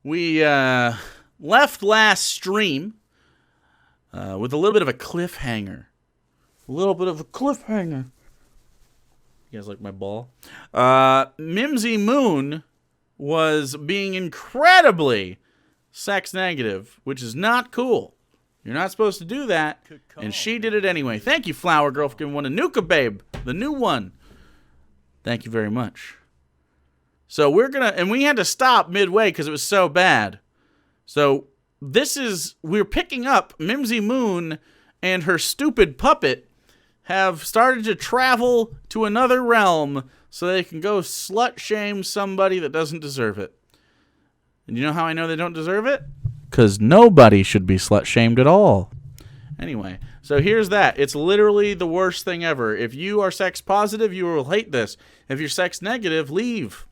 We left last stream with a little bit of a cliffhanger. You guys like my ball? Mimsy Moon was being incredibly sex negative, which is not cool. You're not supposed to do that, and she did it anyway. Thank you, Flower Girl, for giving one to Nuka Babe, the new one. Thank you very much. So and we had to stop midway because it was so bad. So we're picking up Mimsy Moon and her stupid puppet have started to travel to another realm so they can go slut shame somebody that doesn't deserve it. And you know how I know they don't deserve it? Because nobody should be slut shamed at all. Anyway, so here's that. It's literally the worst thing ever. If you are sex positive, you will hate this. If you're sex negative, leave.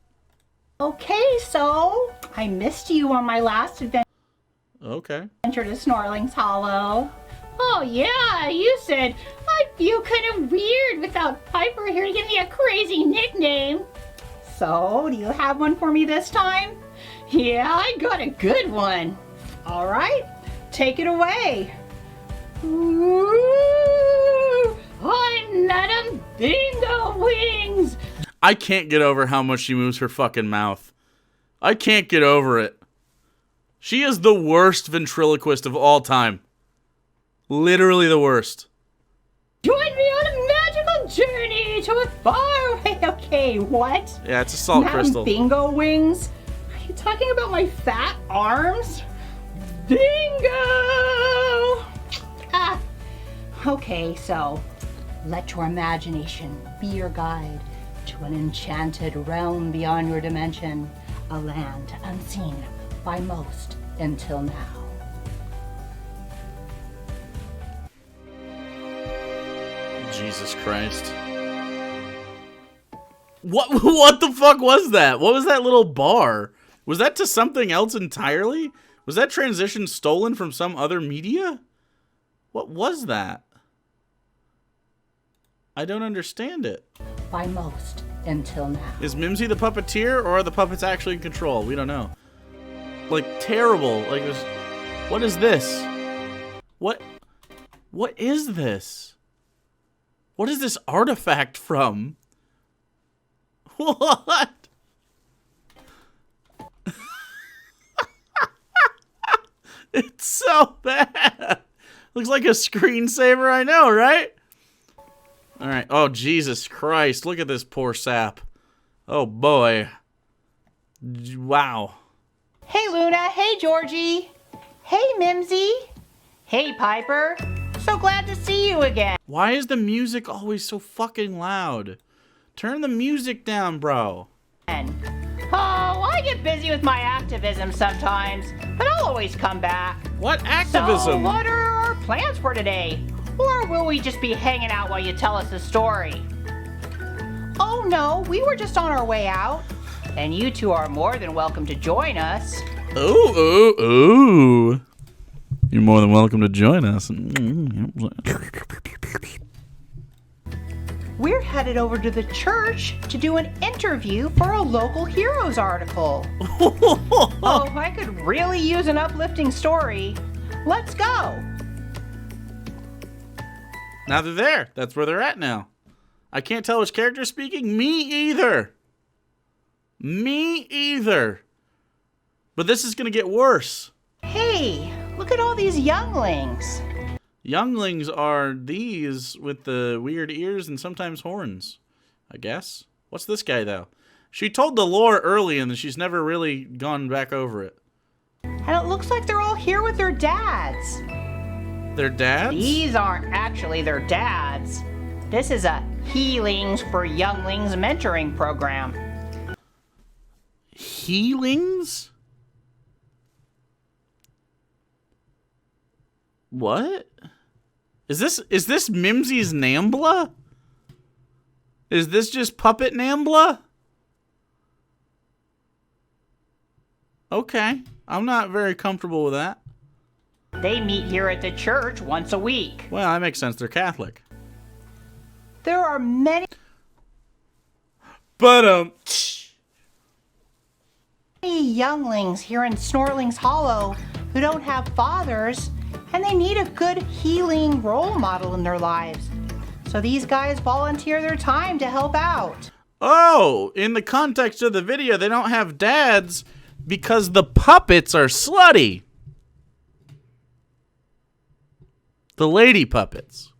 Okay, so I missed you on my last adventure. Okay. To Snorling's Hollow. Oh yeah, you said I feel kind of weird without Piper here to give me a crazy nickname. So, do you have one for me this time? Yeah, I got a good one. All right, take it away. Ooh, I'm Madam Bingo Wings. I can't get over how much she moves her fucking mouth. I can't get over it. She is the worst ventriloquist of all time. Literally the worst. Join me on a magical journey to a faraway... Okay, what? Yeah, it's a salt Madam crystal. Bingo Wings? Are you talking about my fat arms? Bingo! Ah. Okay, so let your imagination be your guide to an enchanted realm beyond your dimension, a land unseen by most until now. Jesus Christ. What the fuck was that? What was that little bar? Was that to something else entirely? Was that transition stolen from some other media? What was that? I don't understand it. By most until now. Is Mimsy the puppeteer, or are the puppets actually in control? We don't know. Like, terrible. Like, what is this? What is this? What is this artifact from? What? It's so bad. Looks like a screensaver, I know, right? Alright. Oh, Jesus Christ. Look at this poor sap. Oh, boy. Wow. Hey, Luna. Hey, Georgie. Hey, Mimsy. Hey, Piper. So glad to see you again. Why is the music always so fucking loud? Turn the music down, bro. Oh, I get busy with my activism sometimes, but I'll always come back. What activism? So, what are our plans for today? Or will we just be hanging out while you tell us the story? Oh no, we were just on our way out. And you two are more than welcome to join us. Ooh. You're more than welcome to join us. We're headed over to the church to do an interview for a local heroes article. Oh, I could really use an uplifting story. Let's go. Now they're there. That's where they're at now. I can't tell which character's speaking. Me either. But this is going to get worse. Hey, look at all these younglings. Younglings are these with the weird ears and sometimes horns, I guess. What's this guy, though? She told the lore early and she's never really gone back over it. And it looks like they're all here with their dads. Their dads? These aren't actually their dads. This is a Healings for Younglings mentoring program. Healings? What? Is this Mimsy's Nambla? Is this just Puppet Nambla? Okay. I'm not very comfortable with that. They meet here at the church once a week. Well, that makes sense. They're Catholic. There are many But younglings here in Snorling's Hollow who don't have fathers, and they need a good healing role model in their lives. So these guys volunteer their time to help out. Oh, in the context of the video, they don't have dads because the puppets are slutty. The lady puppets.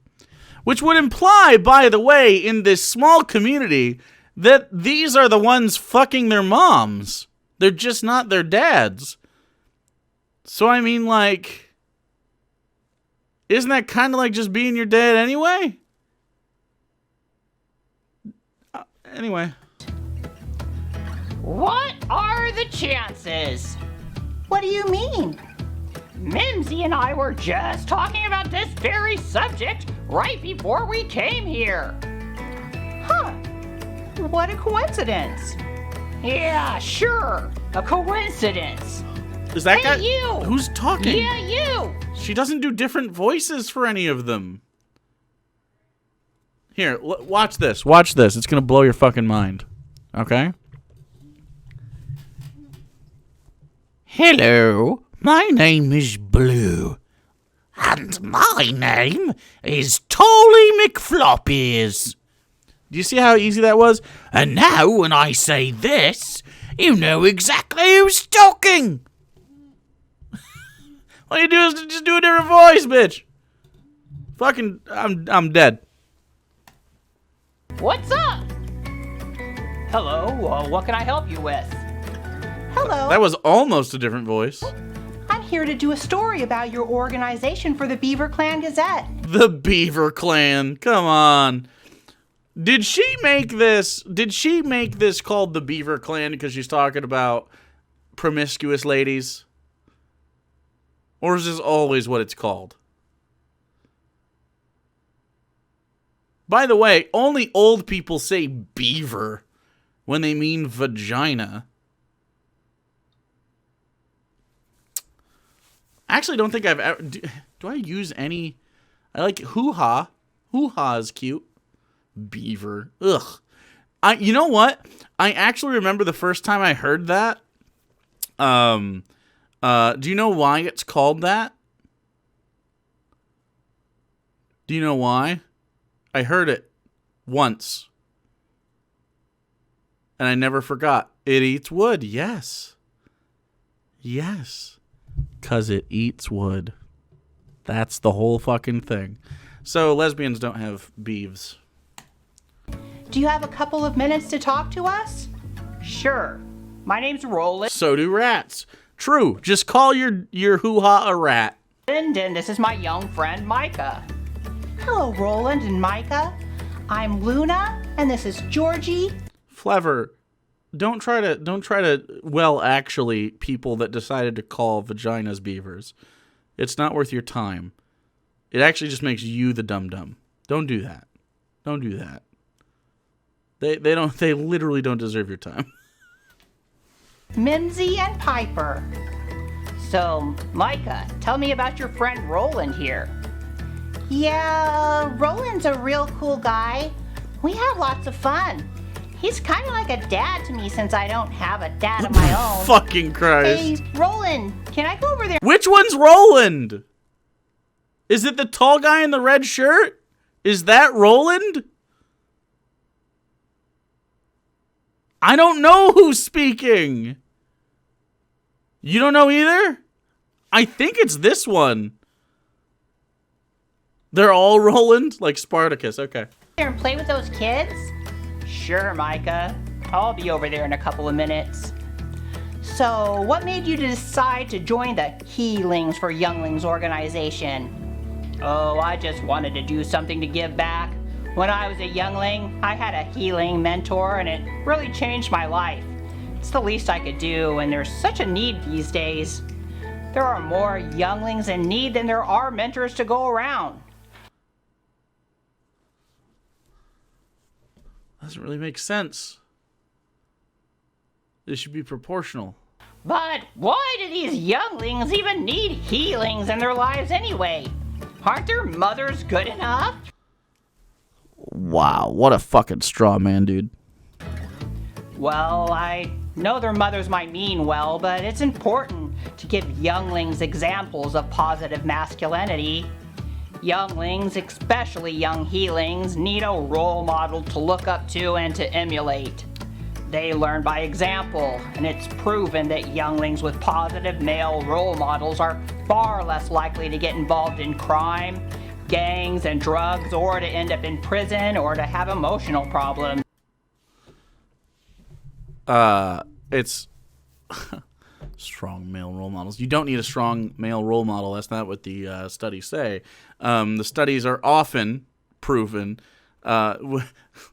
Which would imply, by the way, in this small community, that these are the ones fucking their moms. They're just not their dads. So, I mean, like, isn't that kind of like just being your dad anyway? Anyway. What are the chances? What do you mean? Mimsy and I were just talking about this very subject right before we came here. Huh. What a coincidence. Yeah, sure. A coincidence. Is that Hey, guy? you! Who's talking? Yeah, you! She doesn't do different voices for any of them. Here, watch this. Watch this. It's going to blow your fucking mind. Okay? Hello, my name is Blue. And my name is Tolly McFloppies. Do you see how easy that was? And now when I say this, you know exactly who's talking. All you do is just do a different voice, bitch. Fucking, I'm dead. What's up? Hello, what can I help you with? Hello. That was almost a different voice. I'm here to do a story about your organization for the Beaver Clan Gazette. The Beaver Clan. Come on. Did she make this called the Beaver Clan because she's talking about promiscuous ladies? Or is this always what it's called? By the way, only old people say beaver when they mean vagina. I actually don't think I've ever... Do I use any... I like hoo-ha. Hoo-ha is cute. Beaver. Ugh. You know what? I actually remember the first time I heard that. Do you know why it's called that? Do you know why? I heard it once. And I never forgot. It eats wood. Yes. Yes. 'Cause it eats wood. That's the whole fucking thing. So lesbians don't have beeves. Do you have a couple of minutes to talk to us? Sure. My name's Roland, So do rats. True. Just call your hoo-ha a rat. and this is my young friend, Micah. Hello, Roland and Micah. I'm Luna, and this is Georgie. Flever, don't try to well, actually, people that decided to call vaginas beavers. It's not worth your time. It actually just makes you the dum-dum. Don't do that. Don't do that. They literally don't deserve your time. Mimsy and Piper. So, Micah, tell me about your friend Roland here. Yeah, Roland's a real cool guy. We have lots of fun. He's kind of like a dad to me since I don't have a dad of my own. Fucking Christ. Hey, Roland, can I go over there? Which one's Roland? Is it the tall guy in the red shirt? Is that Roland? I don't know who's speaking. You don't know either? I think it's this one. They're all Roland? Like Spartacus, okay. There and play with those kids? Sure, Micah. I'll be over there in a couple of minutes. So, what made you decide to join the Healings for Younglings organization? Oh, I just wanted to do something to give back. When I was a youngling, I had a healing mentor, and it really changed my life. It's the least I could do, and there's such a need these days. There are more younglings in need than there are mentors to go around. Doesn't really make sense. This should be proportional. But why do these younglings even need healings in their lives anyway? Aren't their mothers good enough? Wow, what a fucking straw man, dude. Well, I No, their mothers might mean well, but it's important to give younglings examples of positive masculinity. Younglings, especially young healings, need a role model to look up to and to emulate. They learn by example, and it's proven that younglings with positive male role models are far less likely to get involved in crime, gangs, and drugs, or to end up in prison, or to have emotional problems. It's strong male role models. You don't need a strong male role model. That's not what the studies say. The studies are often proven.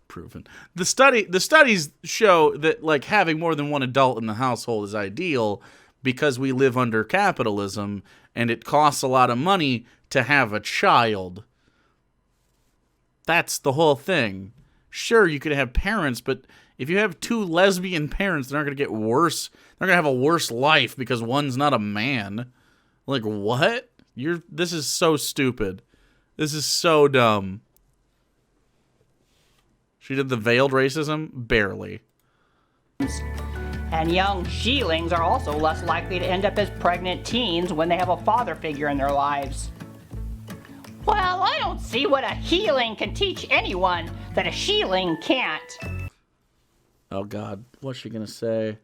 Proven. The studies show that like having more than one adult in the household is ideal because we live under capitalism and it costs a lot of money to have a child. That's the whole thing. Sure, you could have parents, but if you have two lesbian parents, they're not going to get worse. They're going to have a worse life because one's not a man. Like, what? This is so stupid. This is so dumb. She did the veiled racism? Barely. And young she-lings are also less likely to end up as pregnant teens when they have a father figure in their lives. Well, I don't see what a healing can teach anyone that a she-ling can't. Oh, God. What's she going to say?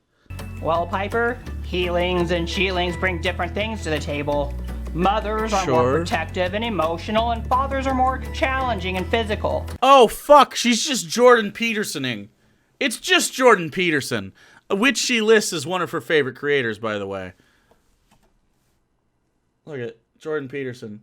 Well, Piper, healings and she-lings bring different things to the table. Mothers are more protective and emotional, and fathers are more challenging and physical. Oh, fuck. She's just Jordan Petersoning. It's just Jordan Peterson, which she lists as one of her favorite creators, by the way. Look at Jordan Peterson.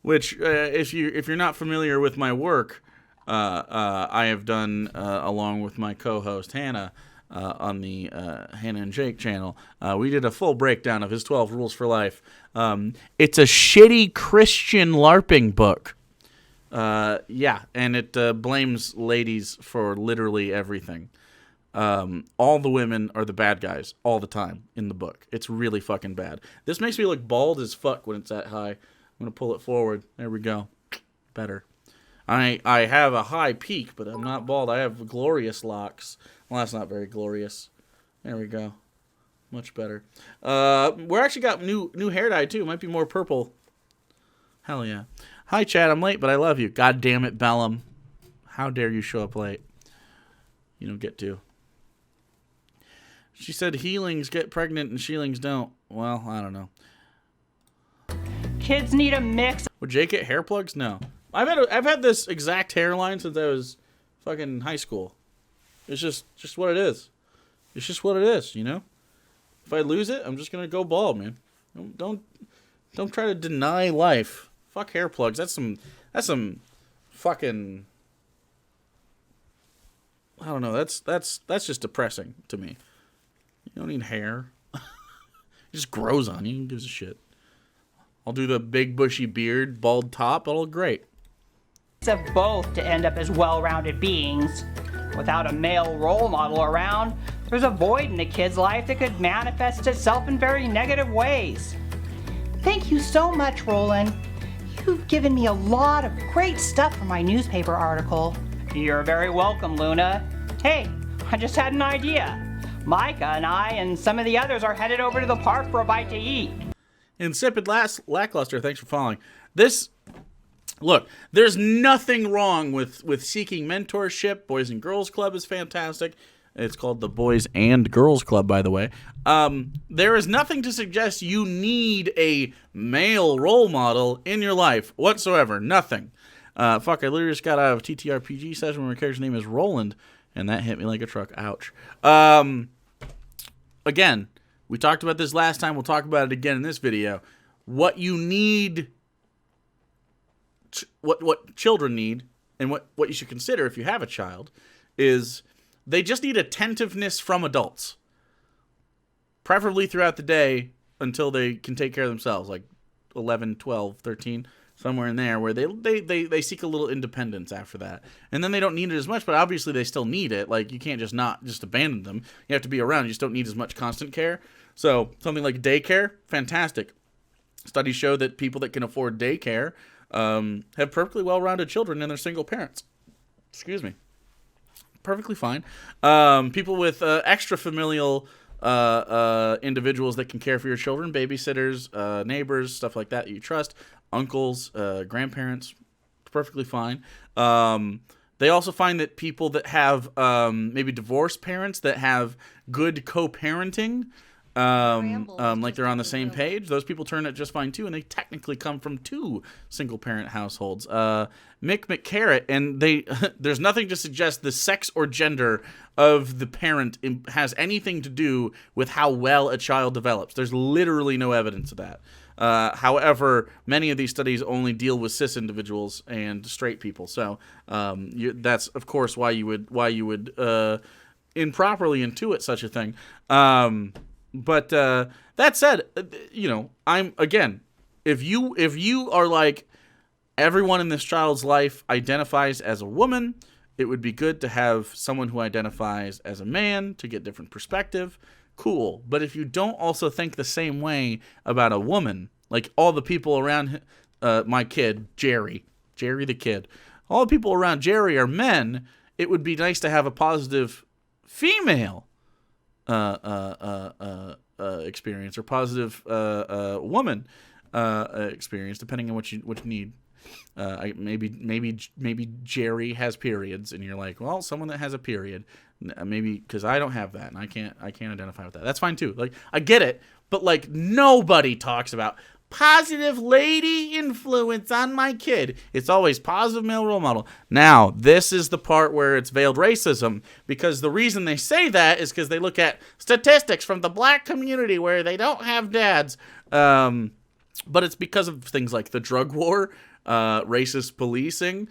Which, if you're not familiar with my work, I have done along with my co-host Hannah on the Hannah and Jake channel. We did a full breakdown of his 12 Rules for Life. It's a shitty Christian LARPing book. Yeah, and it blames ladies for literally everything. All the women are the bad guys all the time in the book. It's really fucking bad. This makes me look bald as fuck when it's that high. I'm going to pull it forward. There we go. Better. I have a high peak, but I'm not bald. I have glorious locks. Well, that's not very glorious. There we go. Much better. We're actually got new hair dye, too. Might be more purple. Hell yeah. Hi, Chad. I'm late, but I love you. God damn it, Bellum. How dare you show up late? You don't get to. She said healings get pregnant and sheelings don't. Well, I don't know. Kids need a mix. Would Jake get hair plugs? No. I've had this exact hairline since I was fucking high school. It's just what it is. It's just what it is, you know? If I lose it, I'm just gonna go bald, man. Don't try to deny life. Fuck hair plugs. That's some fucking, I don't know. That's just depressing to me. You don't need hair. It just grows on you. Who gives a shit? I'll do the big bushy beard, bald top. It'll look great. Of both to end up as well-rounded beings. Without a male role model around, there's a void in a kid's life that could manifest itself in very negative ways. Thank you so much, Roland. You've given me a lot of great stuff for my newspaper article. You're very welcome, Luna. Hey, I just had an idea. Micah and I and some of the others are headed over to the park for a bite to eat. Insipid Lackluster, thanks for following. Look, there's nothing wrong with seeking mentorship. Boys and Girls Club is fantastic. It's called the Boys and Girls Club, by the way. There is nothing to suggest you need a male role model in your life whatsoever. Nothing. Fuck, I literally just got out of a TTRPG session where my character's name is Roland, and that hit me like a truck. Ouch. Again, we talked about this last time. We'll talk about it again in this video. What you need, what children need, and what you should consider if you have a child, is they just need attentiveness from adults. Preferably throughout the day until they can take care of themselves, like 11, 12, 13, somewhere in there, where they seek a little independence after that. And then they don't need it as much, but obviously they still need it. Like, you can't just not just abandon them. You have to be around. You just don't need as much constant care. So something like daycare, fantastic. Studies show that people that can afford daycare have perfectly well-rounded children and they're single parents. Excuse me. perfectly fine. People with extra familial individuals that can care for your children, babysitters, neighbors, stuff like that you trust, uncles, grandparents, perfectly fine. They also find that people that have maybe divorced parents that have good co-parenting, like they're on the same page, those people turn out just fine too, and they technically come from 2 single-parent households. Mick McCarrot, and there's nothing to suggest the sex or gender of the parent has anything to do with how well a child develops. There's literally no evidence of that. However, many of these studies only deal with cis individuals and straight people, so that's of course why you would improperly intuit such a thing. But that said, I'm again, if you are like everyone in this child's life identifies as a woman, it would be good to have someone who identifies as a man to get different perspective. Cool. But if you don't also think the same way about a woman, like all the people around my kid, Jerry the kid, all the people around Jerry are men, it would be nice to have a positive female experience or positive woman experience, depending on what you need. Maybe Jerry has periods, and you're like, well, someone that has a period, maybe because I don't have that, and I can't identify with that. That's fine too. Like, I get it, but like nobody talks about positive lady influence on my kid. It's always positive male role model. Now, this is the part where it's veiled racism, because the reason they say that is because they look at statistics from the black community where they don't have dads. But it's because of things like the drug war, racist policing,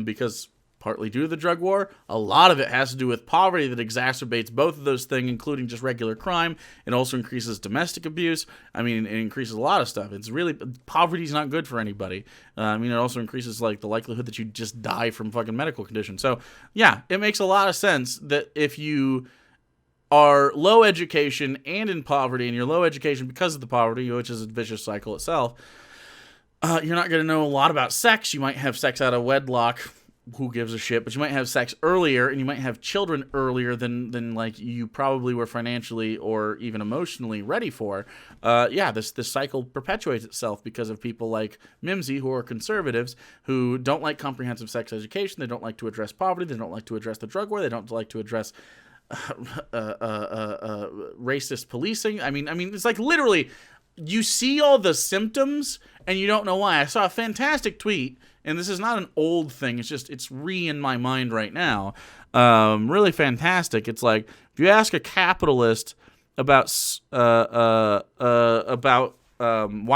because partly due to the drug war, a lot of it has to do with poverty that exacerbates both of those things, including just regular crime. It also increases domestic abuse. I mean, it increases a lot of stuff. It's really, poverty's not good for anybody. It also increases like the likelihood that you just die from fucking medical conditions. So yeah, it makes a lot of sense that if you are low education and in poverty, and you're low education because of the poverty, which is a vicious cycle itself, you're not going to know a lot about sex. You might have sex out of wedlock. Who gives a shit? But you might have sex earlier, and you might have children earlier than like you probably were financially or even emotionally ready for. This cycle perpetuates itself because of people like Mimsy, who are conservatives, who don't like comprehensive sex education. They don't like to address poverty. They don't like to address the drug war. They don't like to address racist policing. I mean, it's like literally, you see all the symptoms and you don't know why. I saw a fantastic tweet, and this is not an old thing. It's just, it's in my mind right now. Really fantastic. It's like, if you ask a capitalist about why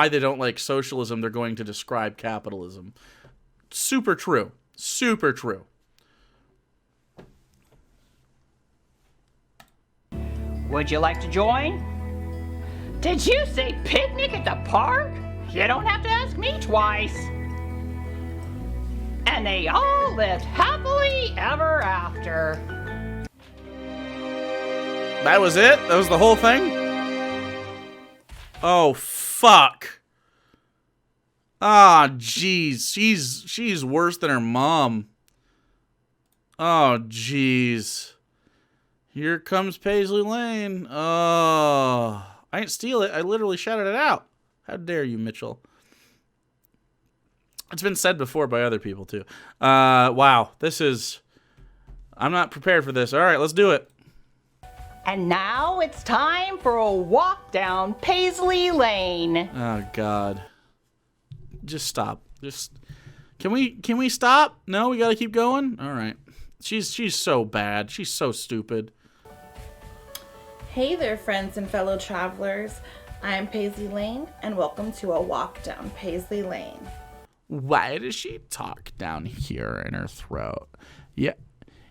they don't like socialism, they're going to describe capitalism. Super true. Super true. Would you like to join? Did you say picnic at the park? You don't have to ask me twice. And they all lived happily ever after. That was it? That was the whole thing? Oh, fuck. Ah, jeez. She's worse than her mom. Oh, jeez. Here comes Paisley Lane. Oh, I didn't steal it. I literally shouted it out. How dare you, Mitchell? It's been said before by other people, too. Wow, I'm not prepared for this. All right, let's do it. And now it's time for a walk down Paisley Lane. Oh, God. Just stop. Can we stop? No, we gotta keep going? All right. She's so bad. She's so stupid. Hey there, friends and fellow travelers. I'm Paisley Lane, and welcome to a walk down Paisley Lane. Why does she talk down here in her throat? Yeah,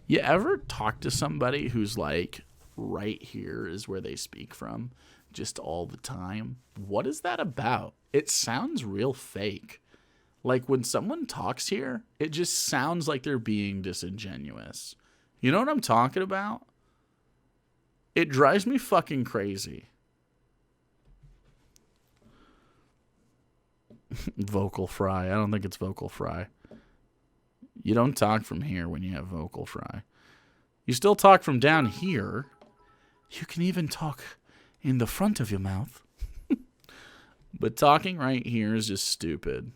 you ever talk to somebody who's like, right here is where they speak from, just all the time? What is that about? It sounds real fake. Like when someone talks here, it just sounds like they're being disingenuous. You know what I'm talking about? It drives me fucking crazy. Vocal fry. I don't think it's vocal fry. You don't talk from here when you have vocal fry. You still talk from down here. You can even talk in the front of your mouth. But talking right here is just stupid.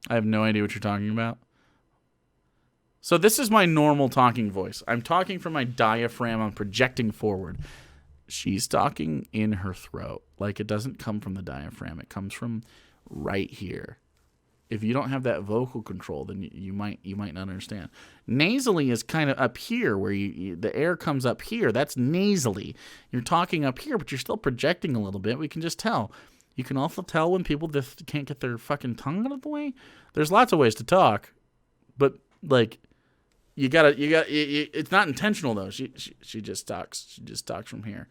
I have no idea what you're talking about. So this is my normal talking voice. I'm talking from my diaphragm. I'm projecting forward. She's talking in her throat. Like, it doesn't come from the diaphragm. It comes from right here. If you don't have that vocal control, then you might not understand. Nasally is kind of up here, where the air comes up here. That's nasally. You're talking up here, but you're still projecting a little bit. We can just tell. You can also tell when people just can't get their fucking tongue out of the way. There's lots of ways to talk, but like, you gotta. It's not intentional though. She just talks. She just talks from here.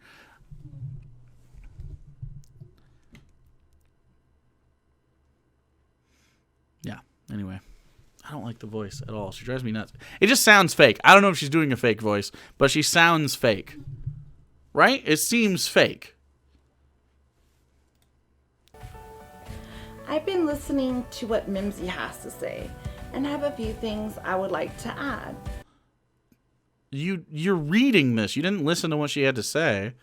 Yeah. Anyway, I don't like the voice at all. She drives me nuts. It just sounds fake. I don't know if she's doing a fake voice, but she sounds fake. Right? It seems fake. I've been listening to what Mimsy has to say, and have a few things I would like to add. You're reading this. You didn't listen to what she had to say.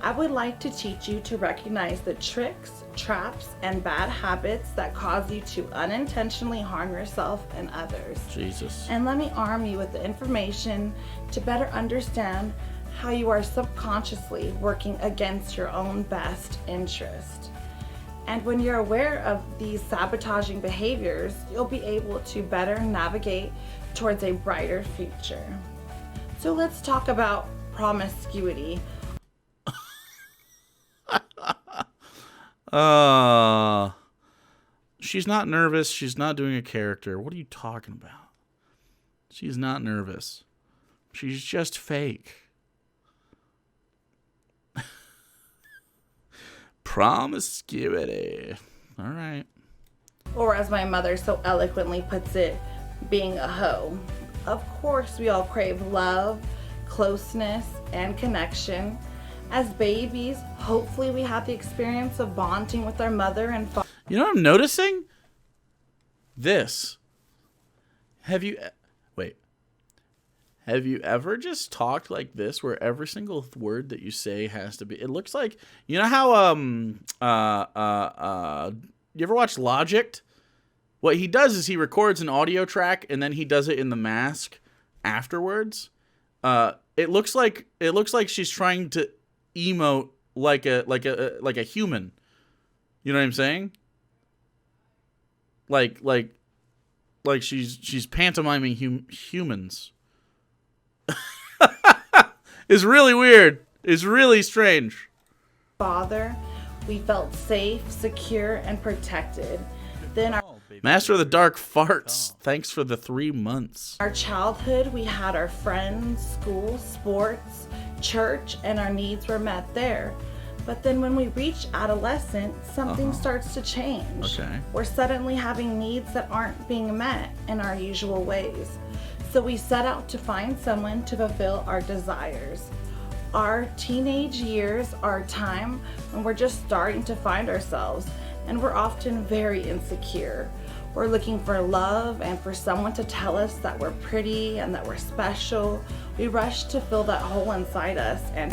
I would like to teach you to recognize the tricks, traps, and bad habits that cause you to unintentionally harm yourself and others. Jesus. And let me arm you with the information to better understand how you are subconsciously working against your own best interest. And when you're aware of these sabotaging behaviors, you'll be able to better navigate towards a brighter future. So let's talk about promiscuity. She's not nervous. She's not doing a character. What are you talking about? She's not nervous. She's just fake. Promiscuity. All right. Or as my mother so eloquently puts it, being a hoe. Of course, we all crave love, closeness, and connection. As babies, hopefully we have the experience of bonding with our mother and father. You know what I'm noticing? This. Have you ever just talked like this, where every single word that you say has to be? It looks like, you know how you ever watch Logic? What he does is he records an audio track and then he does it in the mask afterwards. It looks like she's trying to emote like a human. You know what I'm saying? Like she's pantomiming humans. It's really weird. It's really strange. Father, we felt safe, secure, and protected. Then Master of the Dark Farts. Thanks for the 3 months. our childhood, we had our friends, school, sports, church, and our needs were met there. But then when we reach adolescence, something starts to change. Okay. We're suddenly having needs that aren't being met in our usual ways. So we set out to find someone to fulfill our desires. Our teenage years are a time when we're just starting to find ourselves, and we're often very insecure. We're looking for love and for someone to tell us that we're pretty and that we're special. We rush to fill that hole inside us, and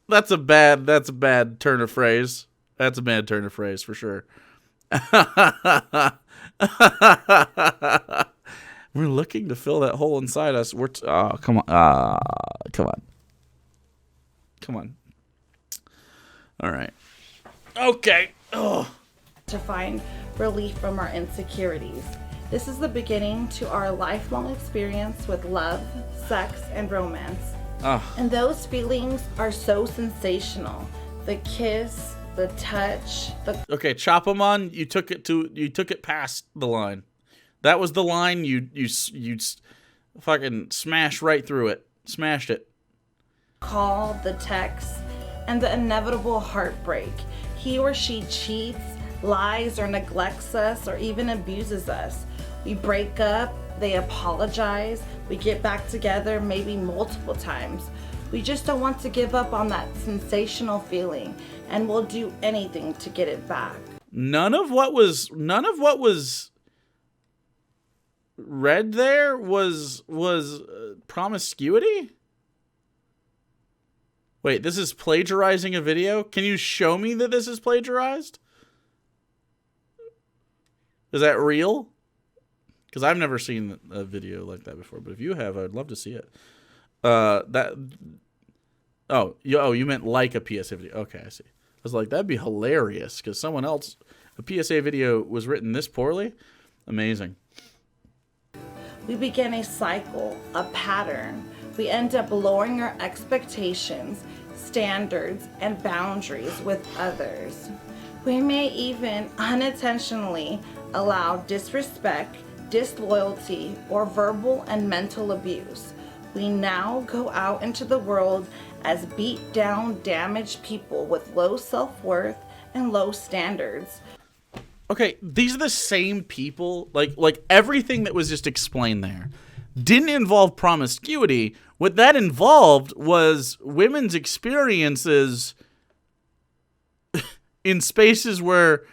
That's a bad turn of phrase. That's a bad turn of phrase for sure. We're looking to fill that hole inside us. Come on. All right. Okay. Oh. to find relief from our insecurities. This is the beginning to our lifelong experience with love, sex, and romance. And those feelings are so sensational. The kiss, the touch, the... Okay, Chopamon, you took it past the line. That was the line you fucking smashed right through it. Smashed it. call, the text, and the inevitable heartbreak. He or she cheats, lies, or neglects us, or even abuses us. We break up, they apologize, we get back together maybe multiple times. We just don't want to give up on that sensational feeling, and we'll do anything to get it back. None of what was read there was promiscuity? Wait, this is plagiarizing a video? Can you show me that this is plagiarized? Is that real? Because I've never seen a video like that before, but if you have, I'd love to see it. You meant like a PSA video. Okay, I see. I was like, that'd be hilarious because someone else, a PSA video was written this poorly. Amazing. We begin a cycle, a pattern. We end up lowering our expectations, standards, and boundaries with others. We may even unintentionally allow disrespect, disloyalty, or verbal and mental abuse. We now go out into the world as beat down, damaged people with low self-worth and low standards. Okay, these are the same people, like everything that was just explained there didn't involve promiscuity. What that involved was women's experiences in spaces where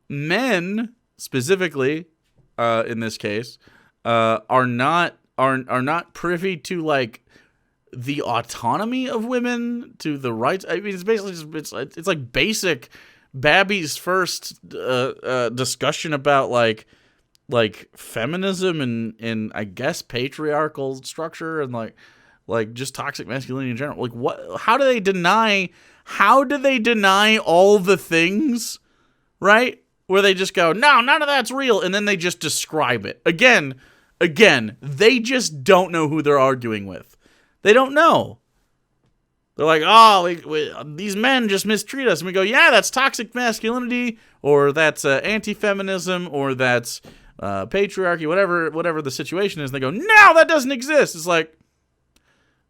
men, specifically, in this case, are not privy to like the autonomy of women, to the rights. I mean, it's basically just, it's like basic Babby's first discussion about like feminism and I guess patriarchal structure and like just toxic masculinity in general. Like what? How do they deny all the things, right? Where they just go, no, none of that's real, and then they just describe it. Again, they just don't know who they're arguing with. They don't know. They're like, oh, these men just mistreat us. And we go, yeah, that's toxic masculinity, or that's anti-feminism, or that's patriarchy, whatever the situation is. And they go, no, that doesn't exist. It's like,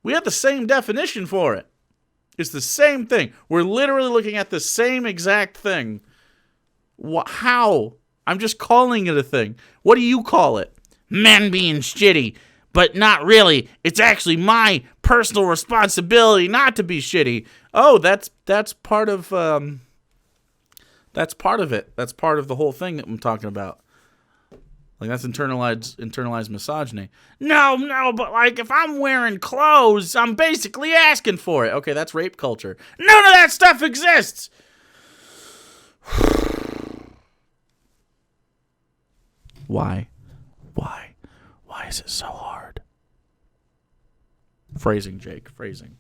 we have the same definition for it. It's the same thing. We're literally looking at the same exact thing. How? I'm just calling it a thing. What do you call it? Men being shitty, but not really. It's actually my personal responsibility not to be shitty. Oh, that's part of it. That's part of the whole thing that I'm talking about. Like that's internalized misogyny. No, but like if I'm wearing clothes, I'm basically asking for it. Okay, that's rape culture. None of that stuff exists. Why is it so hard? Phrasing, Jake. Phrasing.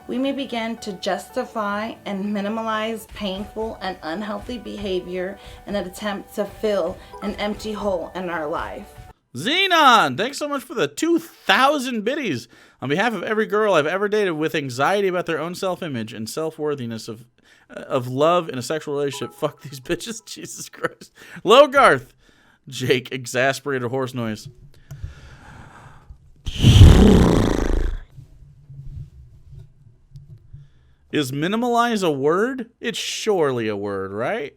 We may begin to justify and minimize painful and unhealthy behavior in an attempt to fill an empty hole in our life. Xenon, thanks so much for the 2,000 biddies. On behalf of every girl I've ever dated with anxiety about their own self-image and self-worthiness of love in a sexual relationship, fuck these bitches, Jesus Christ. Logarth, Jake, exasperated horse noise. Is minimalize a word? It's surely a word, right?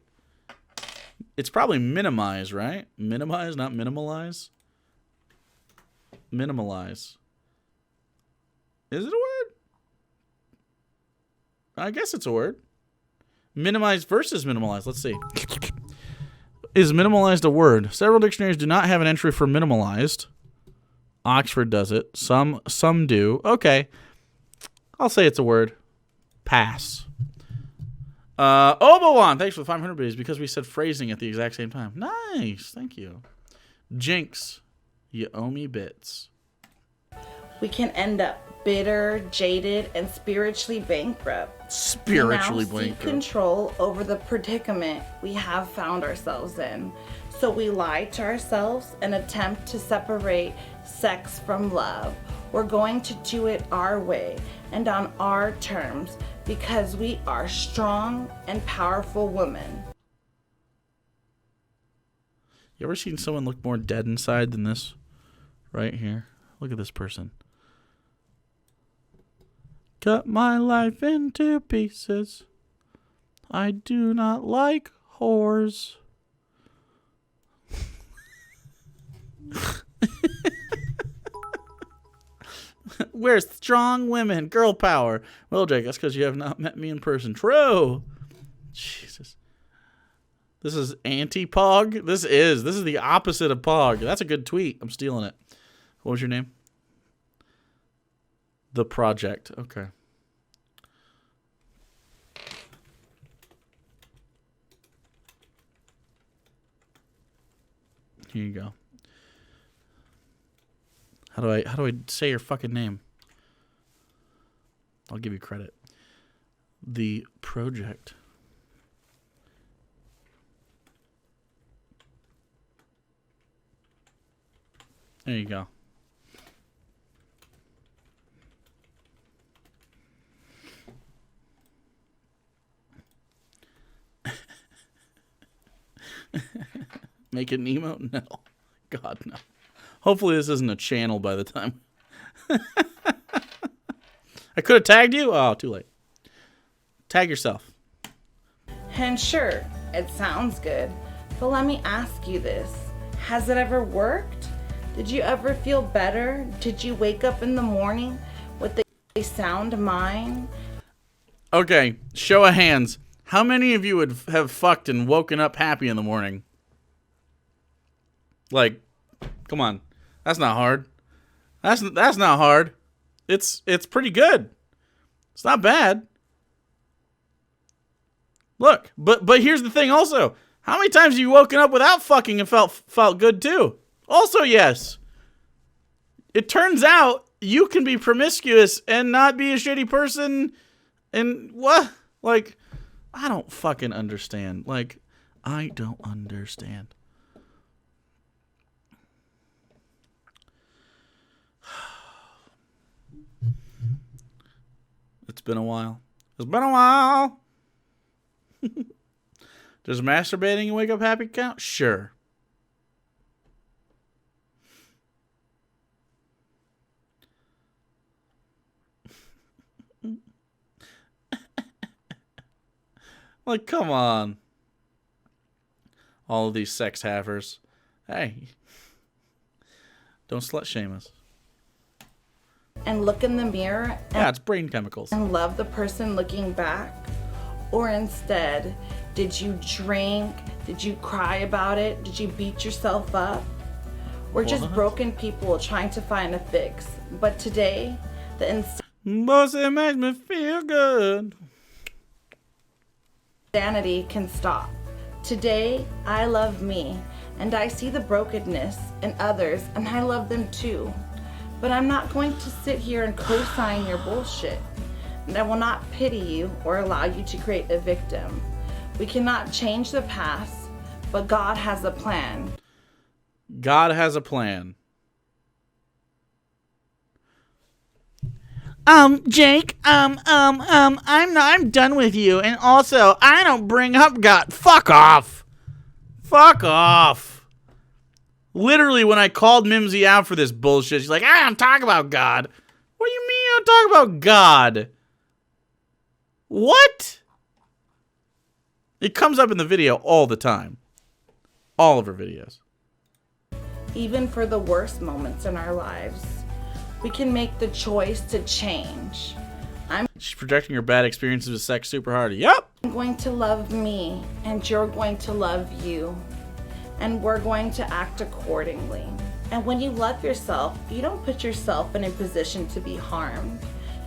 It's probably minimize, right? Minimize, not minimalize. Minimalize. Is it a word? I guess it's a word. Minimize versus minimalize. Let's see. Is minimalized a word? Several dictionaries do not have an entry for minimalized. Oxford does it. Some do. Okay. I'll say it's a word. Pass. Obi-Wan, thanks for the 500 biddies because we said phrasing at the exact same time. Nice. Thank you. Jinx, you owe me bits. We can end up bitter, jaded, and spiritually bankrupt. Spiritually we now bankrupt. seek control over the predicament we have found ourselves in. So we lie to ourselves and attempt to separate sex from love. We're going to do it our way and on our terms because we are strong and powerful women. You ever seen someone look more dead inside than this? Right here. Look at this person. Cut my life into pieces. I do not like whores. We're strong women. Girl power. Well, Jake, that's because you have not met me in person. True. Jesus. This is anti-Pog? This is the opposite of Pog. That's a good tweet. I'm stealing it. What was your name? The Project. Okay. Here you go. How do I say your fucking name? I'll give you credit. The Project. There you go. Make it Nemo? No. God, no. Hopefully this isn't a channel by the time. I could have tagged you? Oh, too late. Tag yourself. And sure, it sounds good, but let me ask you this. Has it ever worked? Did you ever feel better? Did you wake up in the morning with a sound mind? Okay, show of hands. How many of you would have fucked and woken up happy in the morning? Like, come on. That's not hard. That's not hard. It's pretty good. It's not bad. Look, but here's the thing also. How many times have you woken up without fucking and felt good too? Also, yes. It turns out you can be promiscuous and not be a shitty person. And what? Like, I don't fucking understand. Like, I don't understand. It's been a while. It's been a while. Does masturbating and wake up happy count? Sure. Like, come on. All of these sex havers. Hey. Don't slut shame us. And look in the mirror Yeah, it's brain chemicals. and love the person looking back? Or instead, did you drink? Did you cry about it? Did you beat yourself up? We're just What? broken people trying to find a fix. But today, the Boss, it makes me feel good. insanity can stop. Today, I love me, and I see the brokenness in others, and I love them too. But I'm not going to sit here and co-sign your bullshit. And I will not pity you or allow you to create a victim. We cannot change the past, but God has a plan. God has a plan. Jake, I'm done with you. And also, I don't bring up God. Fuck off. Fuck off. Literally, when I called Mimsy out for this bullshit, she's like, I don't talk about God. What do you mean you don't talk about God? What? It comes up in the video all the time. All of her videos. Even for the worst moments in our lives, we can make the choice to change. I'm She's projecting her bad experiences with sex super hard. Yup. going to love me, and you're going to love you. And we're going to act accordingly. And when you love yourself, you don't put yourself in a position to be harmed.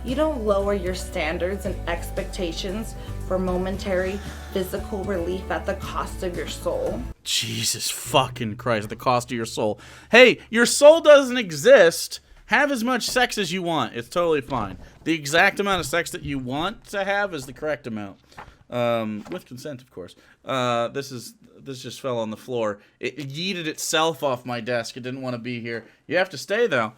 You don't lower your standards and expectations for momentary physical relief at the cost of your soul. Jesus fucking Christ, the cost of your soul. Hey, your soul doesn't exist. Have as much sex as you want. It's totally fine. The exact amount of sex that you want to have is the correct amount. With consent, of course. This just fell on the floor. It yeeted itself off my desk. It didn't want to be here. You have to stay, though.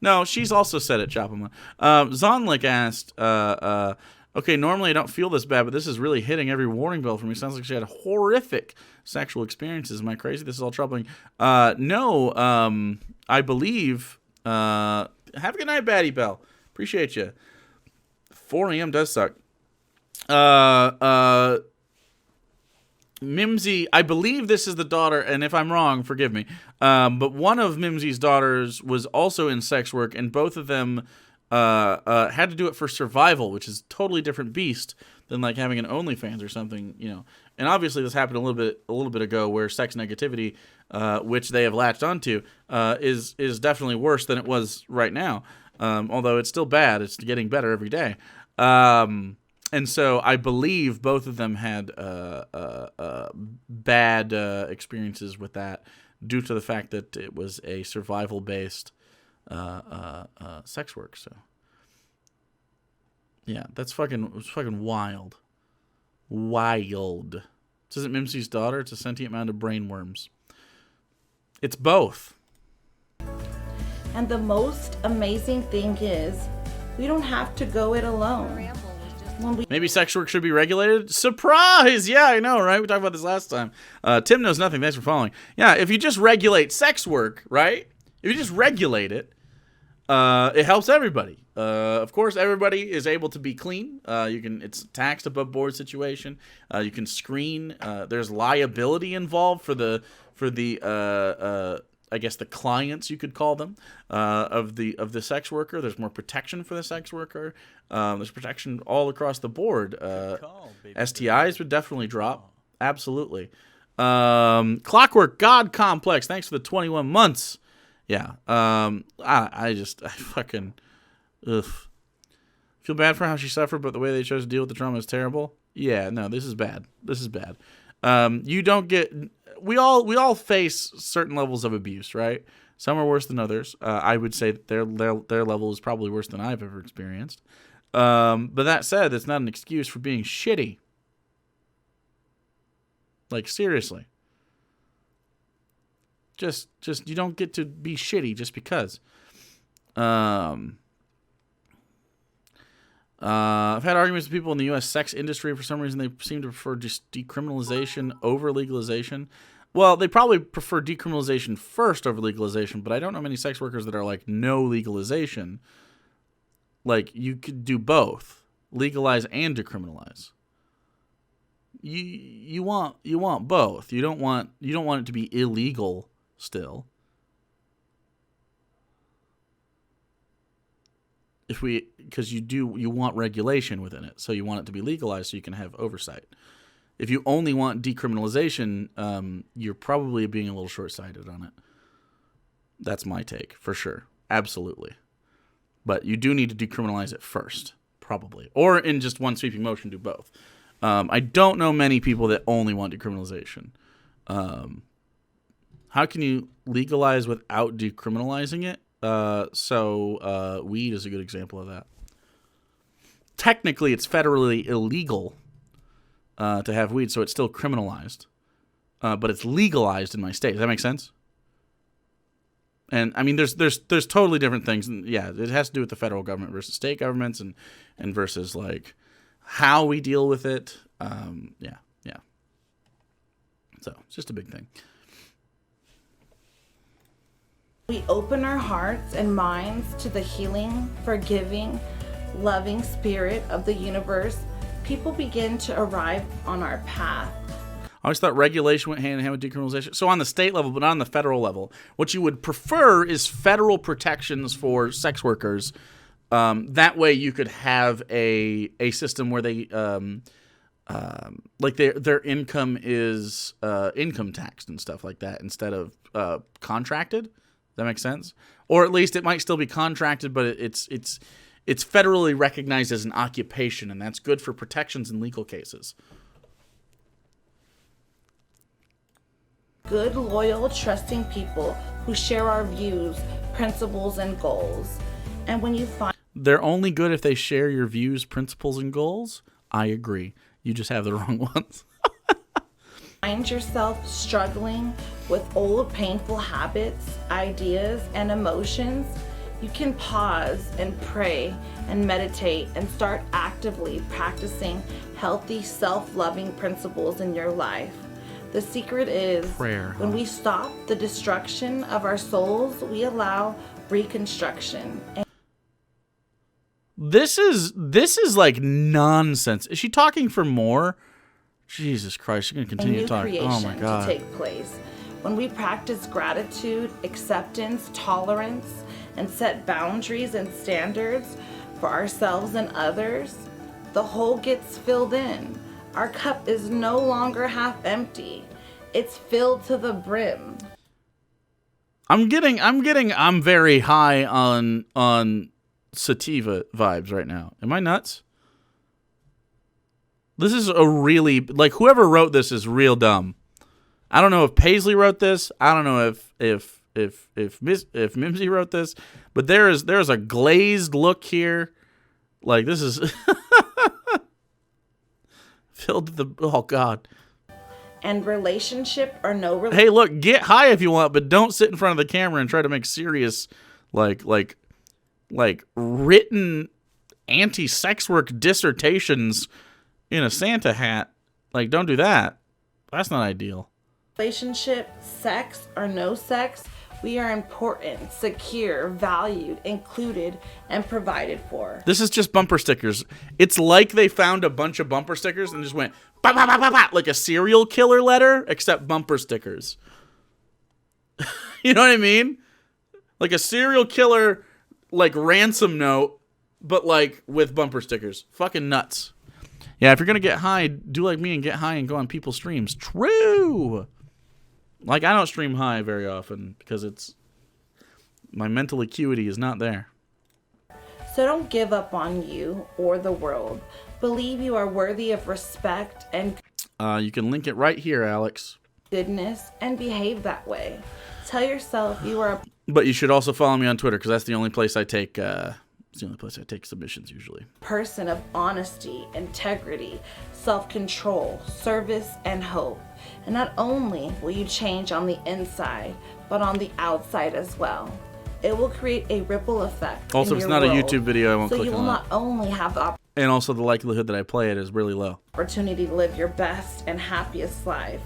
No, she's also said it, Chopama. Zonlik asked, okay, normally I don't feel this bad, but this is really hitting every warning bell for me. Sounds like she had horrific sexual experiences. Am I crazy? This is all troubling. No, I believe. Have a good night, Batty Bell. Appreciate you. 4 a.m. does suck. Mimsy, I believe this is the daughter, and if I'm wrong, forgive me. But one of Mimsy's daughters was also in sex work, and both of them had to do it for survival, which is a totally different beast than like having an OnlyFans or something, you know. And obviously this happened a little bit ago, where sex negativity, which they have latched onto, is definitely worse than it was right now. Although it's still bad, it's getting better every day. And so I believe both of them had bad experiences with that, due to the fact that it was a survival-based sex work. So yeah, it's fucking wild. Wild. This isn't Mimsy's daughter. It's a sentient mound of brainworms. It's both. And the most amazing thing is, we don't have to go it alone. Maybe sex work should be regulated? Surprise! Yeah, I know, right? We talked about this last time. Tim knows nothing. Thanks for following. Yeah, if you just regulate sex work, right? If you just regulate it, it helps everybody. Of course, everybody is able to be clean. It's a taxed above board situation. You can screen. There's liability involved for the I guess the clients, you could call them, of the sex worker. There's more protection for the sex worker. There's protection all across the board. STIs would definitely drop. Absolutely. Clockwork God Complex. Thanks for the 21 months. Yeah. I fucking feel bad for how she suffered, but the way they chose to deal with the trauma is terrible. Yeah. No, this is bad. This is bad. You don't get. We all face certain levels of abuse, right? Some are worse than others. I would say that their level is probably worse than I've ever experienced. But that said, it's not an excuse for being shitty. Like, seriously. Just you don't get to be shitty just because. I've had arguments with people in the U.S. sex industry. For some reason, they seem to prefer just decriminalization over legalization. Well, they probably prefer decriminalization first over legalization, but I don't know many sex workers that are like, no legalization. Like, you could do both, legalize and decriminalize. You want both. You don't want it to be illegal still. Because you want regulation within it, so you want it to be legalized so you can have oversight. If you only want decriminalization, you're probably being a little short-sighted on it. That's my take, for sure. Absolutely. But you do need to decriminalize it first, probably. Or in just one sweeping motion, do both. I don't know many people that only want decriminalization. How can you legalize without decriminalizing it? Weed is a good example of that. Technically, it's federally illegal to have weed, so it's still criminalized. But it's legalized in my state. Does that make sense? And I mean, there's totally different things. And yeah, it has to do with the federal government versus state governments, and versus like how we deal with it. Yeah. So it's just a big thing. We open our hearts and minds to the healing, forgiving, loving spirit of the universe. People begin to arrive on our path. I always thought regulation went hand in hand with decriminalization. So on the state level, but not on the federal level. What you would prefer is federal protections for sex workers. That way you could have a system where they like their income is income taxed and stuff like that instead of contracted. Does that make sense? Or at least it might still be contracted, but it's federally recognized as an occupation, and that's good for protections in legal cases. Good, loyal, trusting people who share our views, principles, and goals. And when you they're only good if they share your views, principles, and goals? I agree. You just have the wrong ones. Find yourself struggling with old painful habits, ideas, and emotions, you can pause and pray and meditate and start actively practicing healthy, self-loving principles in your life. The secret is prayer. When we stop the destruction of our souls, we allow reconstruction. This is like nonsense. Is she talking for more? Jesus Christ, she's going to continue talking. Oh my God. To take place. When we practice gratitude, acceptance, tolerance, and set boundaries and standards for ourselves and others, the hole gets filled in. Our cup is no longer half empty. It's filled to the brim. I'm very high on sativa vibes right now. Am I nuts? This is a really, like, whoever wrote this is real dumb. I don't know if Paisley wrote this. I don't know if Mimsy wrote this, but there's a glazed look here. Like, this is filled to the, oh God. And relationship or no relationship. Hey, look, get high if you want, but don't sit in front of the camera and try to make serious, like written anti-sex work dissertations in a Santa hat. Like, don't do that. That's not ideal. Relationship, sex or no sex, we are important, secure, valued, included, and provided for. This is just bumper stickers. It's like they found a bunch of bumper stickers and just went bah, bah, bah, bah, bah, like a serial killer letter, except bumper stickers. You know what I mean? Like a serial killer, like, ransom note, but like with bumper stickers. Fucking nuts. Yeah, if you're gonna get high, do like me and get high and go on people's streams. True. Like, I don't stream high very often because it's, my mental acuity is not there. So don't give up on you or the world. Believe you are worthy of respect and You can link it right here, Alex. goodness, and behave that way. Tell yourself you are a But you should also follow me on Twitter because that's the only place I take. It's the only place I take submissions usually. person of honesty, integrity, self-control, service, and hope. And not only will you change on the inside, but on the outside as well. It will create a ripple effect. Also, in if it's your not a world. YouTube video, I won't So click you will on not that. only have the And also, the likelihood that I play it is really low. opportunity to live your best and happiest life,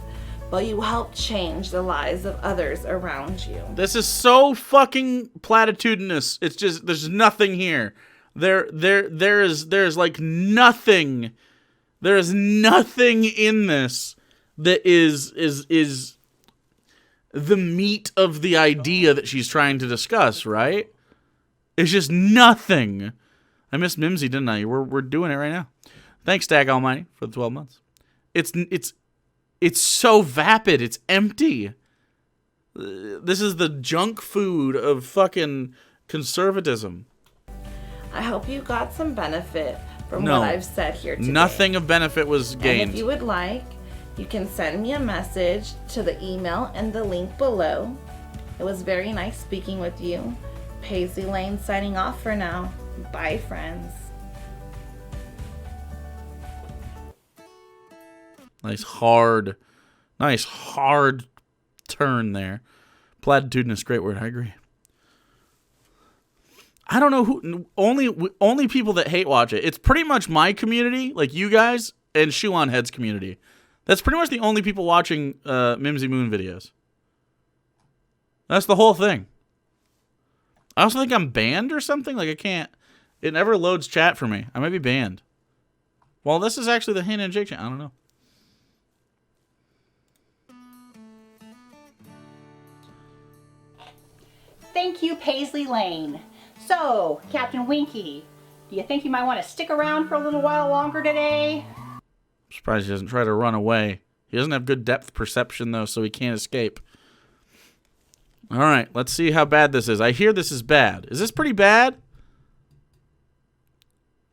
but you help change the lives of others around you. This is so fucking platitudinous. It's just, there's nothing here. There's like nothing. There is nothing in this that is the meat of the idea that she's trying to discuss, right? It's just nothing. I missed Mimsy, didn't I? We're doing it right now. Thanks, Stag Almighty, for the 12 months. It's so vapid. It's empty. This is the junk food of fucking conservatism. I hope you got some benefit from No. what I've said here today. Nothing of benefit was And gained. if you would like, you can send me a message to the email and the link below. It was very nice speaking with you. Paisley Lane signing off for now. Bye, friends. Nice hard turn there. Platitudinous, great word. I agree. I don't know who. Only people that hate watch it. It's pretty much my community, like you guys, and Shoe on Head's community. That's pretty much the only people watching Mimsy Moon videos. That's the whole thing. I also think I'm banned or something. Like, I can't. It never loads chat for me. I might be banned. Well, this is actually the Hannah and Jake channel. I don't know. Thank you, Paisley Lane. So, Captain Winky, do you think you might want to stick around for a little while longer today? I'm surprised he doesn't try to run away. He doesn't have good depth perception, though, so he can't escape. All right, let's see how bad this is. I hear this is bad. Is this pretty bad?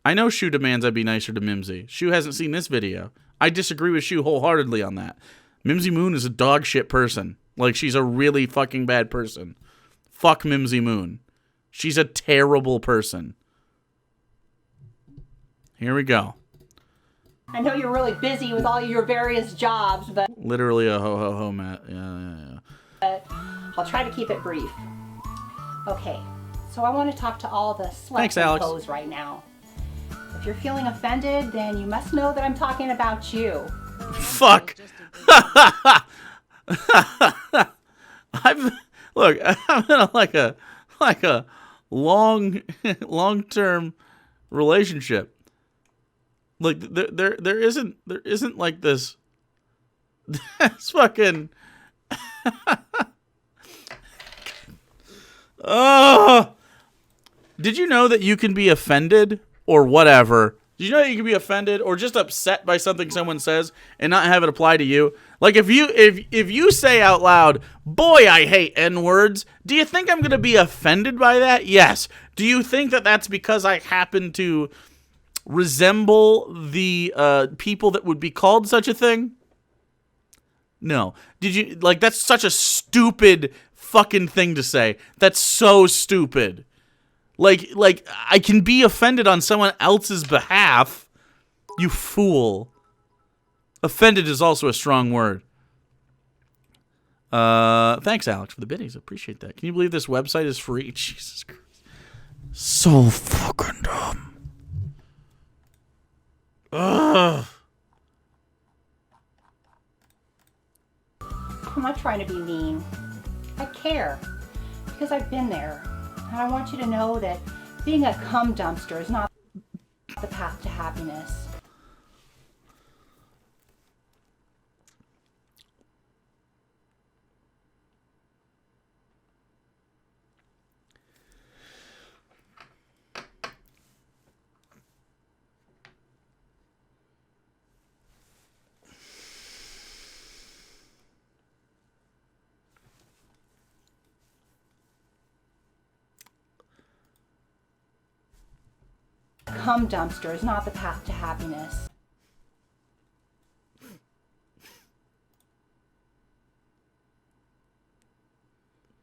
I know Shu demands I be nicer to Mimsy. Shu hasn't seen this video. I disagree with Shu wholeheartedly on that. Mimsy Moon is a dog shit person. Like, she's a really fucking bad person. Fuck Mimsy Moon. She's a terrible person. Here we go. I know you're really busy with all your various jobs, but Literally a ho-ho-ho, Matt. Yeah. I'll try to keep it brief. Okay, so I want to talk to all the Thanks, sluts and Alex. hoes right now. If you're feeling offended, then you must know that I'm talking about you. Fuck. Look, I'm in a long-term relationship. Like, there isn't like this. It's fucking. Oh, Did you know that you can be offended or whatever? Did you know that you can be offended or just upset by something someone says and not have it apply to you? Like if you say out loud, "Boy, I hate N-words," do you think I'm going to be offended by that? Yes. Do you think that that's because I happen to resemble the people that would be called such a thing? No. Did you like that's such a stupid fucking thing to say. That's so stupid. Like I can be offended on someone else's behalf. You fool. Offended is also a strong word. Thanks, Alex, for the biddies. Appreciate that. Can you believe this website is free? Jesus Christ. So fucking dumb. Ugh. I'm not trying to be mean. I care because I've been there. And I want you to know that being a cum dumpster is not the path to happiness. Cum dumpster is not the path to happiness.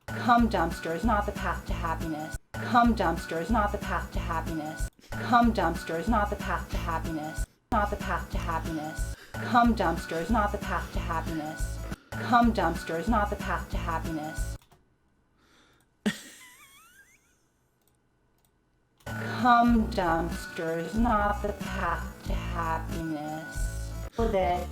Cum dumpster is not the path to happiness. Cum dumpster is not the path to happiness. Cum dumpster is not the path to happiness. Not the path to happiness. Cum dumpster is not the path to happiness. Cum dumpster is not the path to happiness. Cum dumpster is not the path to happiness. So that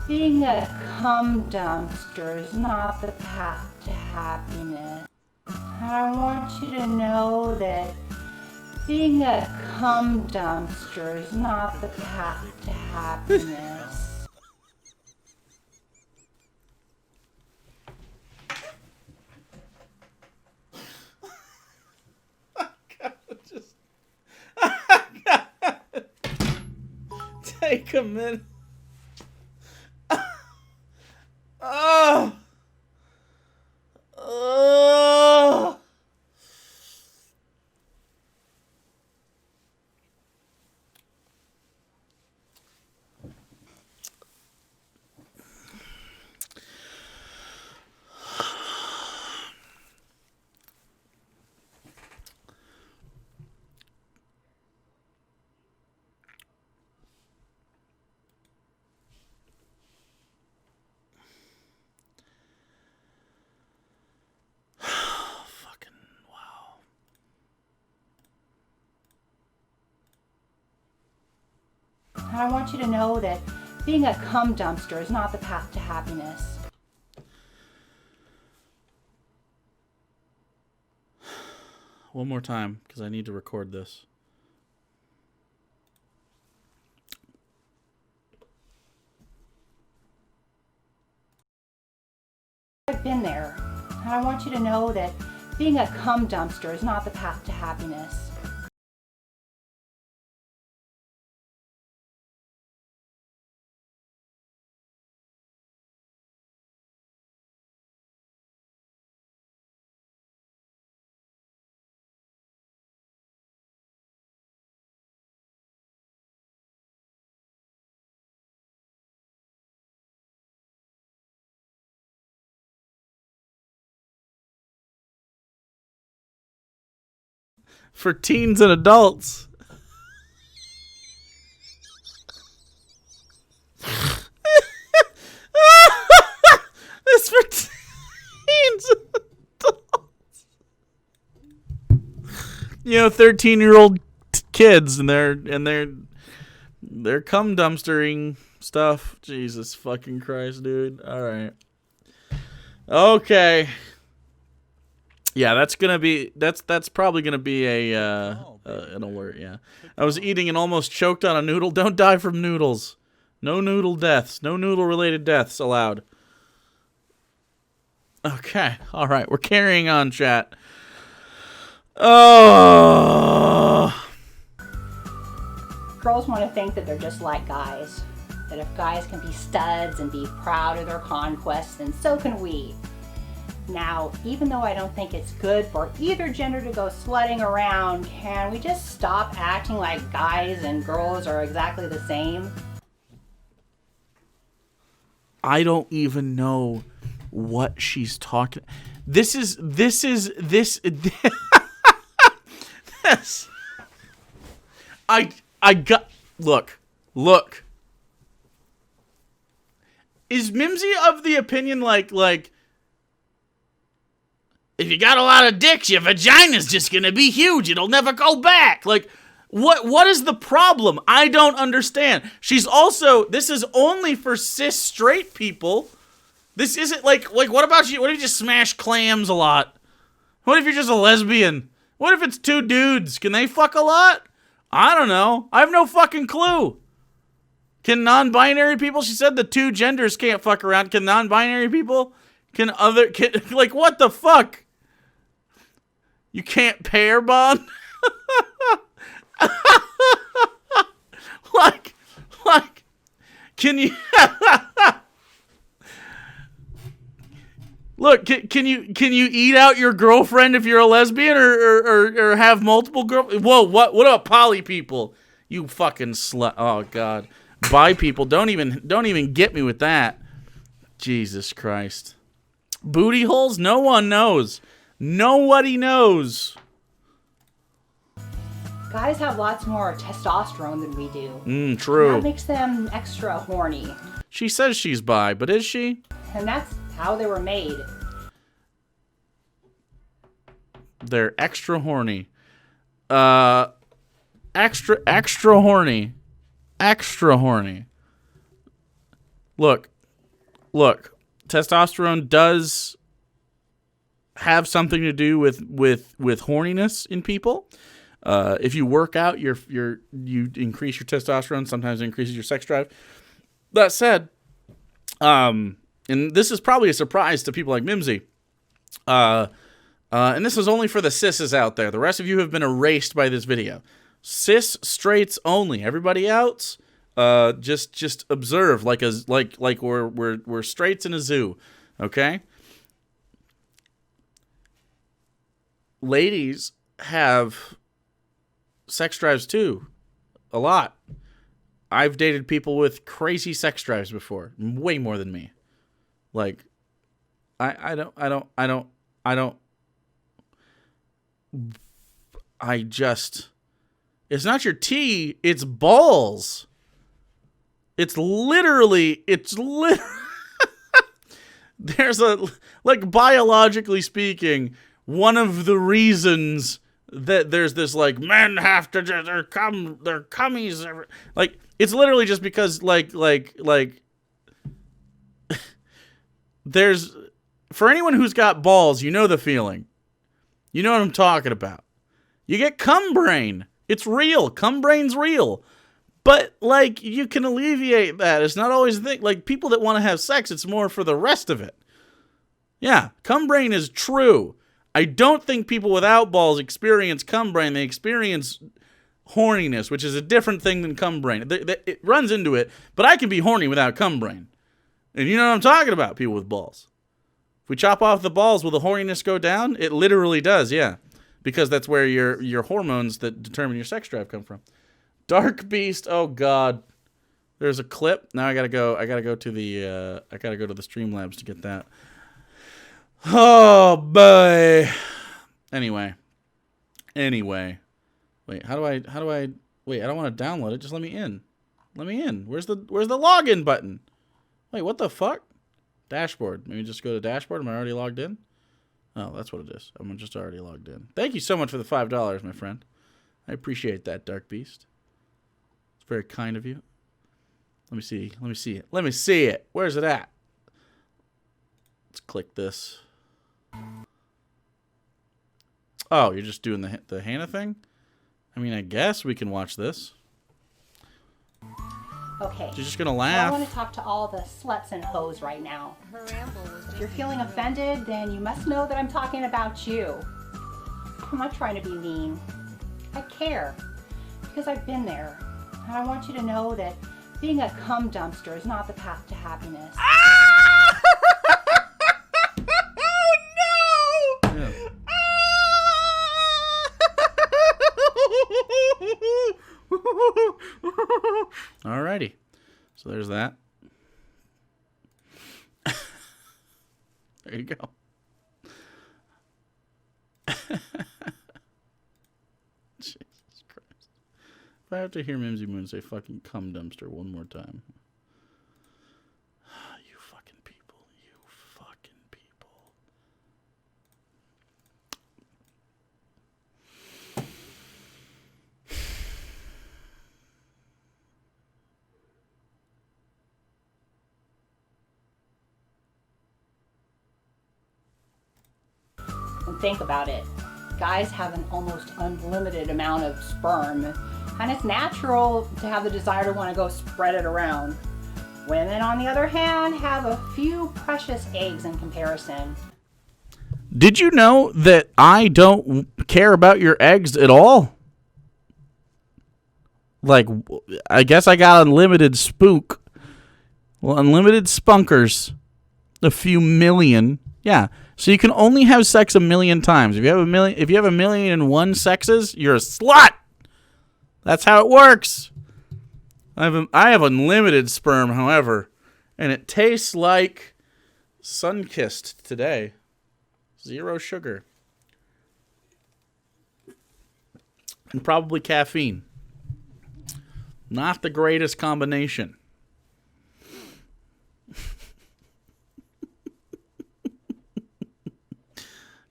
being a cum dumpster is not the path to happiness. I want you to know that being a cum dumpster is not the path to happiness. Take a minute. Oh. Oh. And I want you to know that being a cum dumpster is not the path to happiness. One more time, because I need to record this. I've been there, and I want you to know that being a cum dumpster is not the path to happiness. For teens and adults. It's for teens and adults. You know, 13-year-old kids and they're cum dumpstering stuff. Jesus fucking Christ, dude. All right. Okay. Yeah, that's probably gonna be an alert. Yeah, I was eating and almost choked on a noodle. Don't die from noodles. No noodle deaths. No noodle related deaths allowed. Okay, all right, we're carrying on, chat. Oh. Girls want to think that they're just like guys. That if guys can be studs and be proud of their conquests, then so can we. Now, even though I don't think it's good for either gender to go slutting around, can we just stop acting like guys and girls are exactly the same? I don't even know what she's talking. This. I got. Look. Is Mimsy of the opinion like if you got a lot of dicks, your vagina's just gonna be huge. It'll never go back. Like, what is the problem? I don't understand. She's also, this is only for cis straight people. This isn't like what about you? What if you just smash clams a lot? What if you're just a lesbian? What if it's two dudes? Can they fuck a lot? I don't know. I have no fucking clue. Can non-binary people, she said the two genders can't fuck around. Can non-binary people? Like, what the fuck? You can't pair bond? like, can you... Look, can you eat out your girlfriend if you're a lesbian or have multiple girlfriends? Whoa, what about poly people? You fucking slut. Oh, God. Bi people, don't even get me with that. Jesus Christ. Booty holes? No one knows. Nobody knows. Guys have lots more testosterone than we do. True. That makes them extra horny. She says she's bi, but is she? And that's how they were made. They're extra horny. Extra horny. Extra horny. Look. Testosterone does have something to do with horniness in people. If you work out, you increase your testosterone. Sometimes it increases your sex drive. That said, and this is probably a surprise to people like Mimsy. And this is only for the cisses out there. The rest of you have been erased by this video. Cis straights only. Everybody else, just observe like we're straights in a zoo. Okay. Ladies have sex drives too, a lot. I've dated people with crazy sex drives before, way more than me. Like, I just, it's not your T, it's balls. It's literally, there's like, biologically speaking, one of the reasons that there's this, like, men have to, they're cummies. Like, it's literally just because, like, there's, for anyone who's got balls, you know the feeling. You know what I'm talking about. You get cum brain. It's real. Cum brain's real. But, like, you can alleviate that. It's not always the thing. Like, people that want to have sex, it's more for the rest of it. Yeah, cum brain is true. I don't think people without balls experience cum brain. They experience horniness, which is a different thing than cum brain. It runs into it, but I can be horny without cum brain. And you know what I'm talking about, people with balls. If we chop off the balls, will the horniness go down? It literally does, yeah. Because that's where your hormones that determine your sex drive come from. Dark Beast, oh God. There's a clip. Now I gotta go to the Streamlabs to get that. Oh boy. Anyway. Wait, how do I wait, I don't want to download it. Just let me in. Where's the login button? Wait, what the fuck? Dashboard. Maybe just go to dashboard. Am I already logged in? Oh, that's what it is. I'm just already logged in. Thank you so much for the $5, my friend. I appreciate that, Dark Beast. It's very kind of you. Let me see it. Where's it at? Let's click this. Oh, you're just doing the Hannah thing? I mean, I guess we can watch this. Okay. She's just gonna laugh. I want to talk to all the sluts and hoes right now. If you're feeling offended, then you must know that I'm talking about you. I'm not trying to be mean. I care because I've been there. And I want you to know that being a cum dumpster is not the path to happiness. Alrighty. So there's that. There you go. Jesus Christ. If I have to hear Mimsy Moon say fucking cum dumpster one more time. You fucking people. You fucking people. And think about it. Guys have an almost unlimited amount of sperm, and it's natural to have the desire to want to go spread it around. Women, on the other hand, have a few precious eggs in comparison. Did you know that I don't care about your eggs at all? Like, I guess I got unlimited spook. Well, unlimited spunkers. A few million. Yeah. So you can only have sex 1,000,000 times. If you have 1,000,001 sexes, you're a slut. That's how it works. I have unlimited sperm, however, and it tastes like Sunkissed today. 0 sugar. And probably caffeine. Not the greatest combination.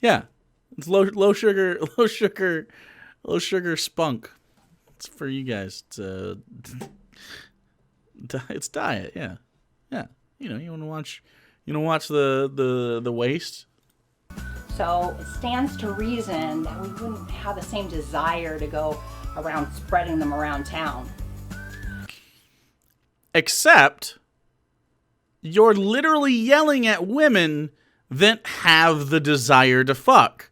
Yeah, it's low sugar spunk. It's for you guys. It's diet. Yeah. You know, you want to watch the waste. So it stands to reason that we wouldn't have the same desire to go around spreading them around town. Except you're literally yelling at women that have the desire to fuck.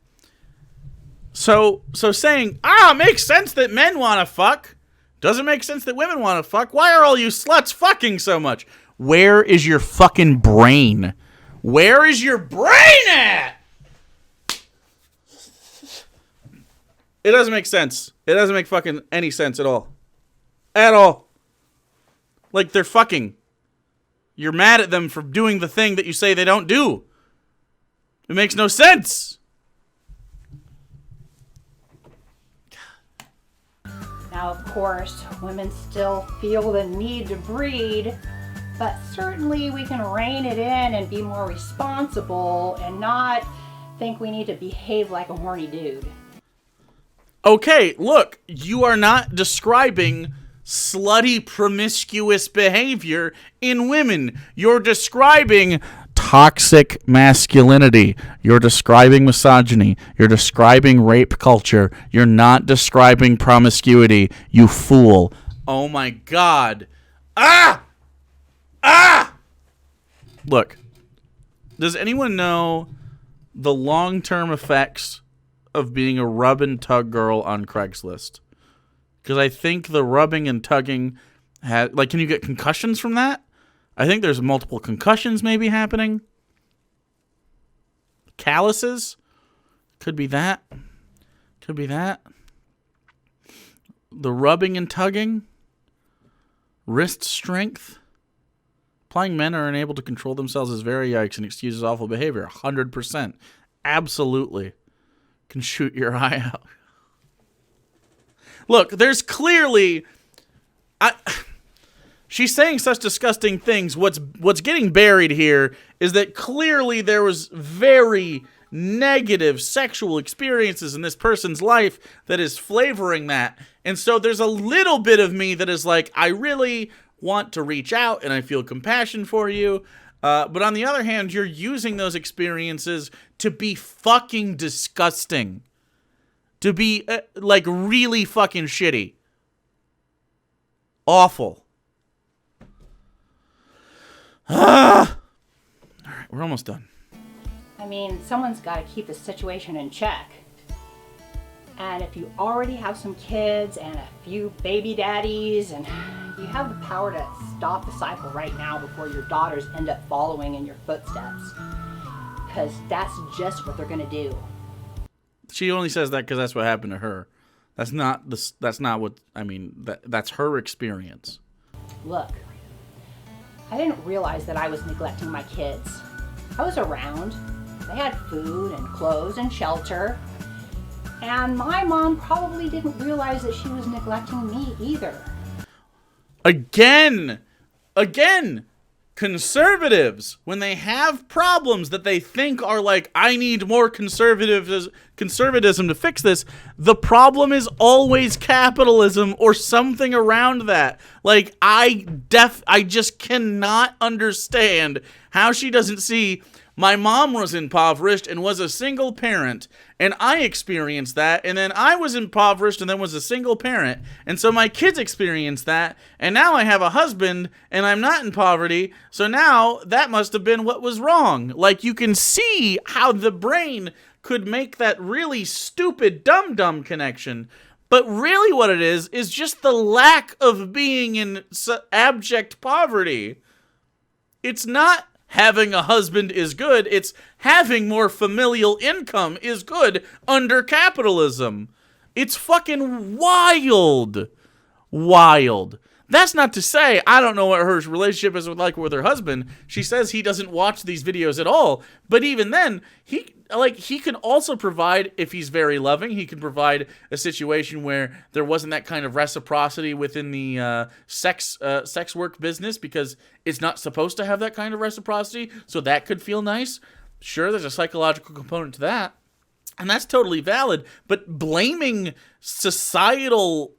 So saying, it makes sense that men want to fuck. Doesn't make sense that women want to fuck. Why are all you sluts fucking so much? Where is your fucking brain? Where is your brain at? It doesn't make sense. It doesn't make fucking any sense at all. At all. Like, they're fucking. You're mad at them for doing the thing that you say they don't do. It makes no sense. Now, of course, women still feel the need to breed, but certainly we can rein it in and be more responsible and not think we need to behave like a horny dude. Okay, look, you are not describing slutty, promiscuous behavior in women. You're describing toxic masculinity. You're describing misogyny. You're describing rape culture. You're not describing promiscuity, you fool. Oh my God. Look, does anyone know the long-term effects of being a rub and tug girl on Craigslist? Because I think the rubbing and tugging can you get concussions from that? I think there's multiple concussions maybe happening. Calluses? Could be that. The rubbing and tugging. Wrist strength. Implying men are unable to control themselves is very yikes and excuses awful behavior. 100%. Absolutely. Can shoot your eye out. Look, there's clearly... She's saying such disgusting things. What's getting buried here is that clearly there was very negative sexual experiences in this person's life that is flavoring that. And so there's a little bit of me that is like, I really want to reach out and I feel compassion for you. But on the other hand, you're using those experiences to be fucking disgusting. To be, really fucking shitty. Awful. All right, we're almost done. I mean, someone's got to keep the situation in check. And if you already have some kids and a few baby daddies, and you have the power to stop the cycle right now before your daughters end up following in your footsteps. Because that's just what they're going to do. She only says that because that's what happened to her. That's not what, I mean, that's her experience. Look, I didn't realize that I was neglecting my kids. I was around. They had food and clothes and shelter. And my mom probably didn't realize that she was neglecting me either. Again, conservatives, when they have problems that they think are like, I need more conservatism to fix this, the problem is always capitalism or something around that. Like, I just cannot understand how she doesn't see my mom was impoverished and was a single parent, and I experienced that, and then I was impoverished and then was a single parent, and so my kids experienced that, and now I have a husband and I'm not in poverty, so now that must have been what was wrong. Like, you can see how the brain could make that really stupid dumb connection, but really what it is just the lack of being in abject poverty. It's not having a husband is good, it's having more familial income is good under capitalism. It's fucking wild. Wild. That's not to say, I don't know what her relationship is like with her husband. She says he doesn't watch these videos at all. But even then, he can also provide, if he's very loving, he can provide a situation where there wasn't that kind of reciprocity within the sex work business, because it's not supposed to have that kind of reciprocity. So that could feel nice. Sure, there's a psychological component to that. And that's totally valid. But blaming societal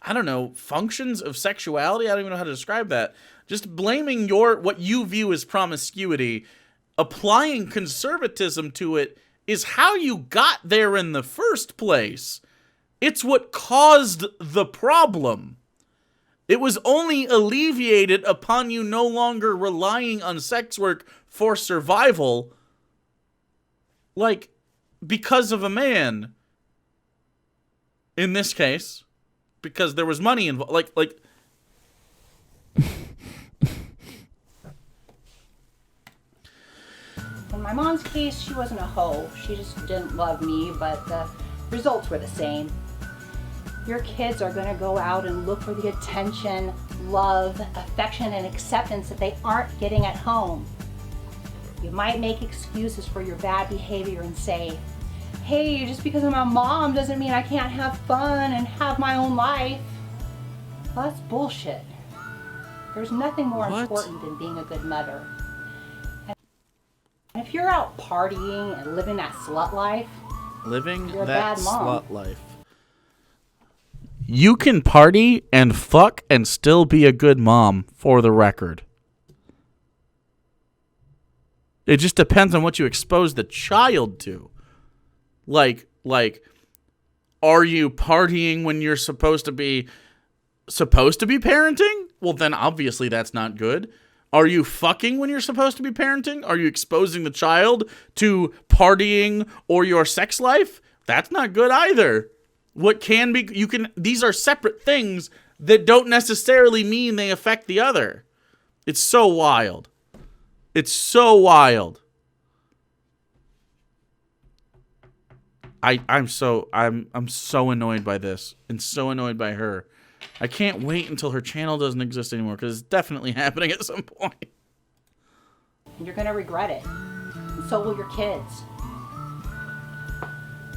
I don't know, functions of sexuality? I don't even know how to describe that. Just blaming what you view as promiscuity, applying conservatism to it, is how you got there in the first place. It's what caused the problem. It was only alleviated upon you no longer relying on sex work for survival, like, because of a man. In this case, because there was money involved. Like in my mom's case, she wasn't a hoe. She just didn't love me, but the results were the same. Your kids are going to go out and look for the attention, love, affection, and acceptance that they aren't getting at home. You might make excuses for your bad behavior and say, hey, just because I'm a mom doesn't mean I can't have fun and have my own life. Well, that's bullshit. There's nothing more important than being a good mother. And if you're out partying and living that slut life, you're a bad mom. Slut life. You can party and fuck and still be a good mom, for the record. It just depends on what you expose the child to. Like, are you partying when you're supposed to be parenting? Well, then obviously that's not good. Are you fucking when you're supposed to be parenting? Are you exposing the child to partying or your sex life? That's not good either. What can be, these are separate things that don't necessarily mean they affect the other. It's so wild. It's so wild. I'm so annoyed by this and so annoyed by her. I can't wait until her channel doesn't exist anymore, because it's definitely happening at some point. You're going to regret it. And so will your kids.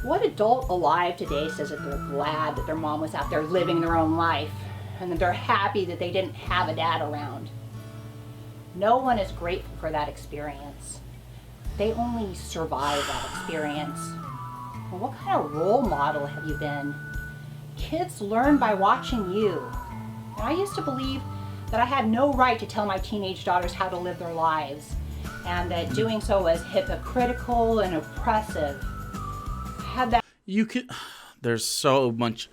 What adult alive today says that they're glad that their mom was out there living their own life and that they're happy that they didn't have a dad around? No one is grateful for that experience. They only survive that experience. Well, what kind of role model have you been? Kids learn by watching you. And I used to believe that I had no right to tell my teenage daughters how to live their lives, and that doing so was hypocritical and oppressive. There's so much.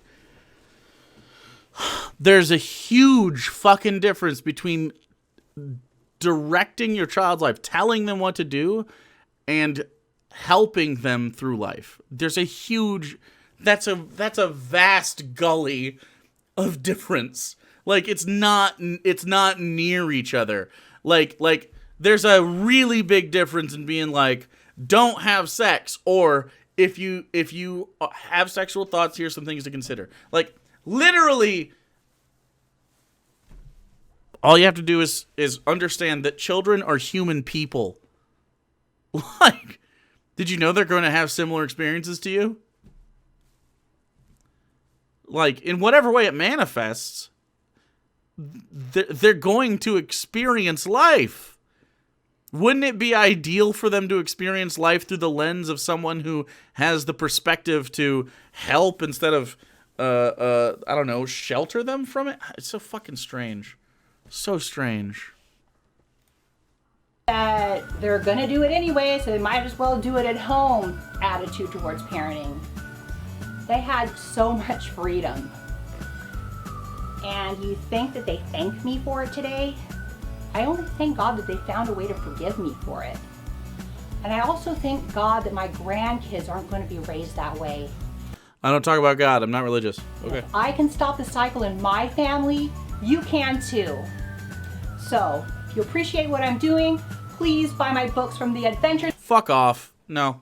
There's a huge fucking difference between directing your child's life, telling them what to do, and helping them through life. There's a huge, that's a vast gully of difference. Like, it's not near each other. Like there's a really big difference in being like, don't have sex, or if you have sexual thoughts, here's some things to consider. Like, literally, all you have to do is understand that children are human people. Like, did you know they're going to have similar experiences to you? Like, in whatever way it manifests, they're going to experience life. Wouldn't it be ideal for them to experience life through the lens of someone who has the perspective to help instead of, I don't know, shelter them from it? It's so fucking strange. So strange. That they're gonna do it anyway, so they might as well do it at home attitude towards parenting. They had so much freedom. And you think that they thank me for it today? I only thank God that they found a way to forgive me for it. And I also thank God that my grandkids aren't going to be raised that way. I don't talk about God. I'm not religious. Okay. If I can stop the cycle in my family, you can too. So, if you appreciate what I'm doing, please buy my books from the Adventures. Fuck off. No.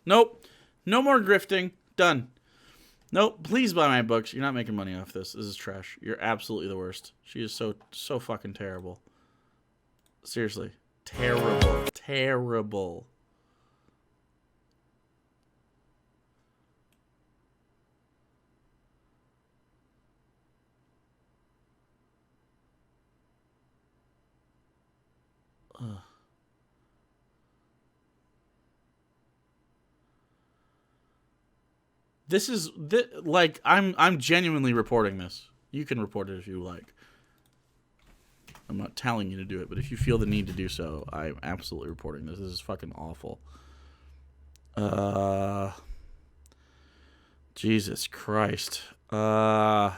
Nope. No more grifting. Done. Nope. Please buy my books. You're not making money off this. This is trash. You're absolutely the worst. She is so fucking terrible. Seriously. Terrible. Terrible. Ugh. Like, I'm genuinely reporting this. You can report it if you like. I'm not telling you to do it, but if you feel the need to do so, I'm absolutely reporting this. This is fucking awful. Jesus Christ. I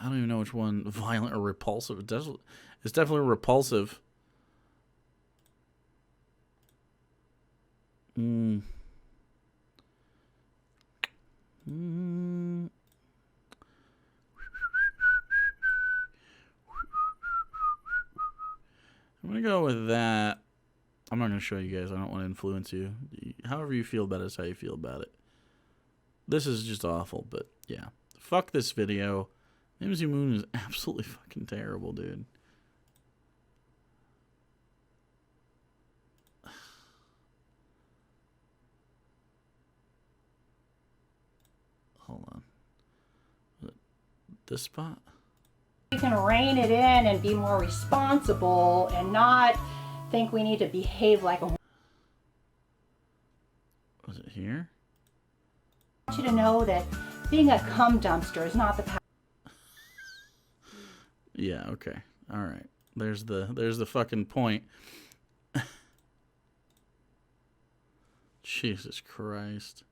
don't even know which one. Violent or repulsive. It's definitely repulsive. I'm gonna go with that. I'm not gonna show you guys. I don't want to influence you. However you feel about it is how you feel about it. This is just awful, but yeah. Fuck this video. Mimsy Moon is absolutely fucking terrible, dude. Hold on. This spot? We can rein it in and be more responsible and not think we need to behave like a... Was it here? I want you to know that being a cum dumpster is not the path. Yeah, okay. All right. There's the fucking point. Jesus Christ.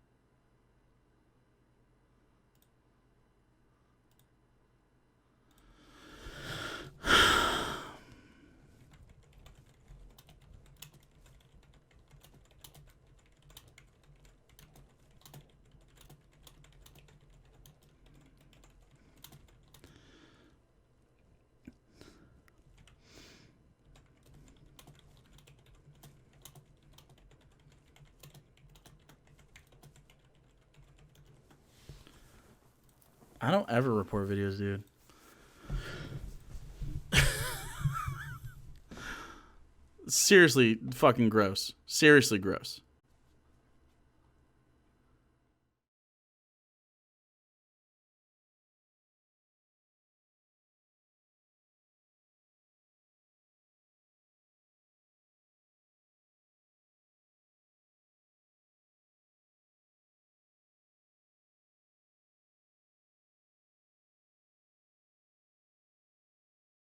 I don't ever report videos, dude. Seriously fucking gross. Seriously gross.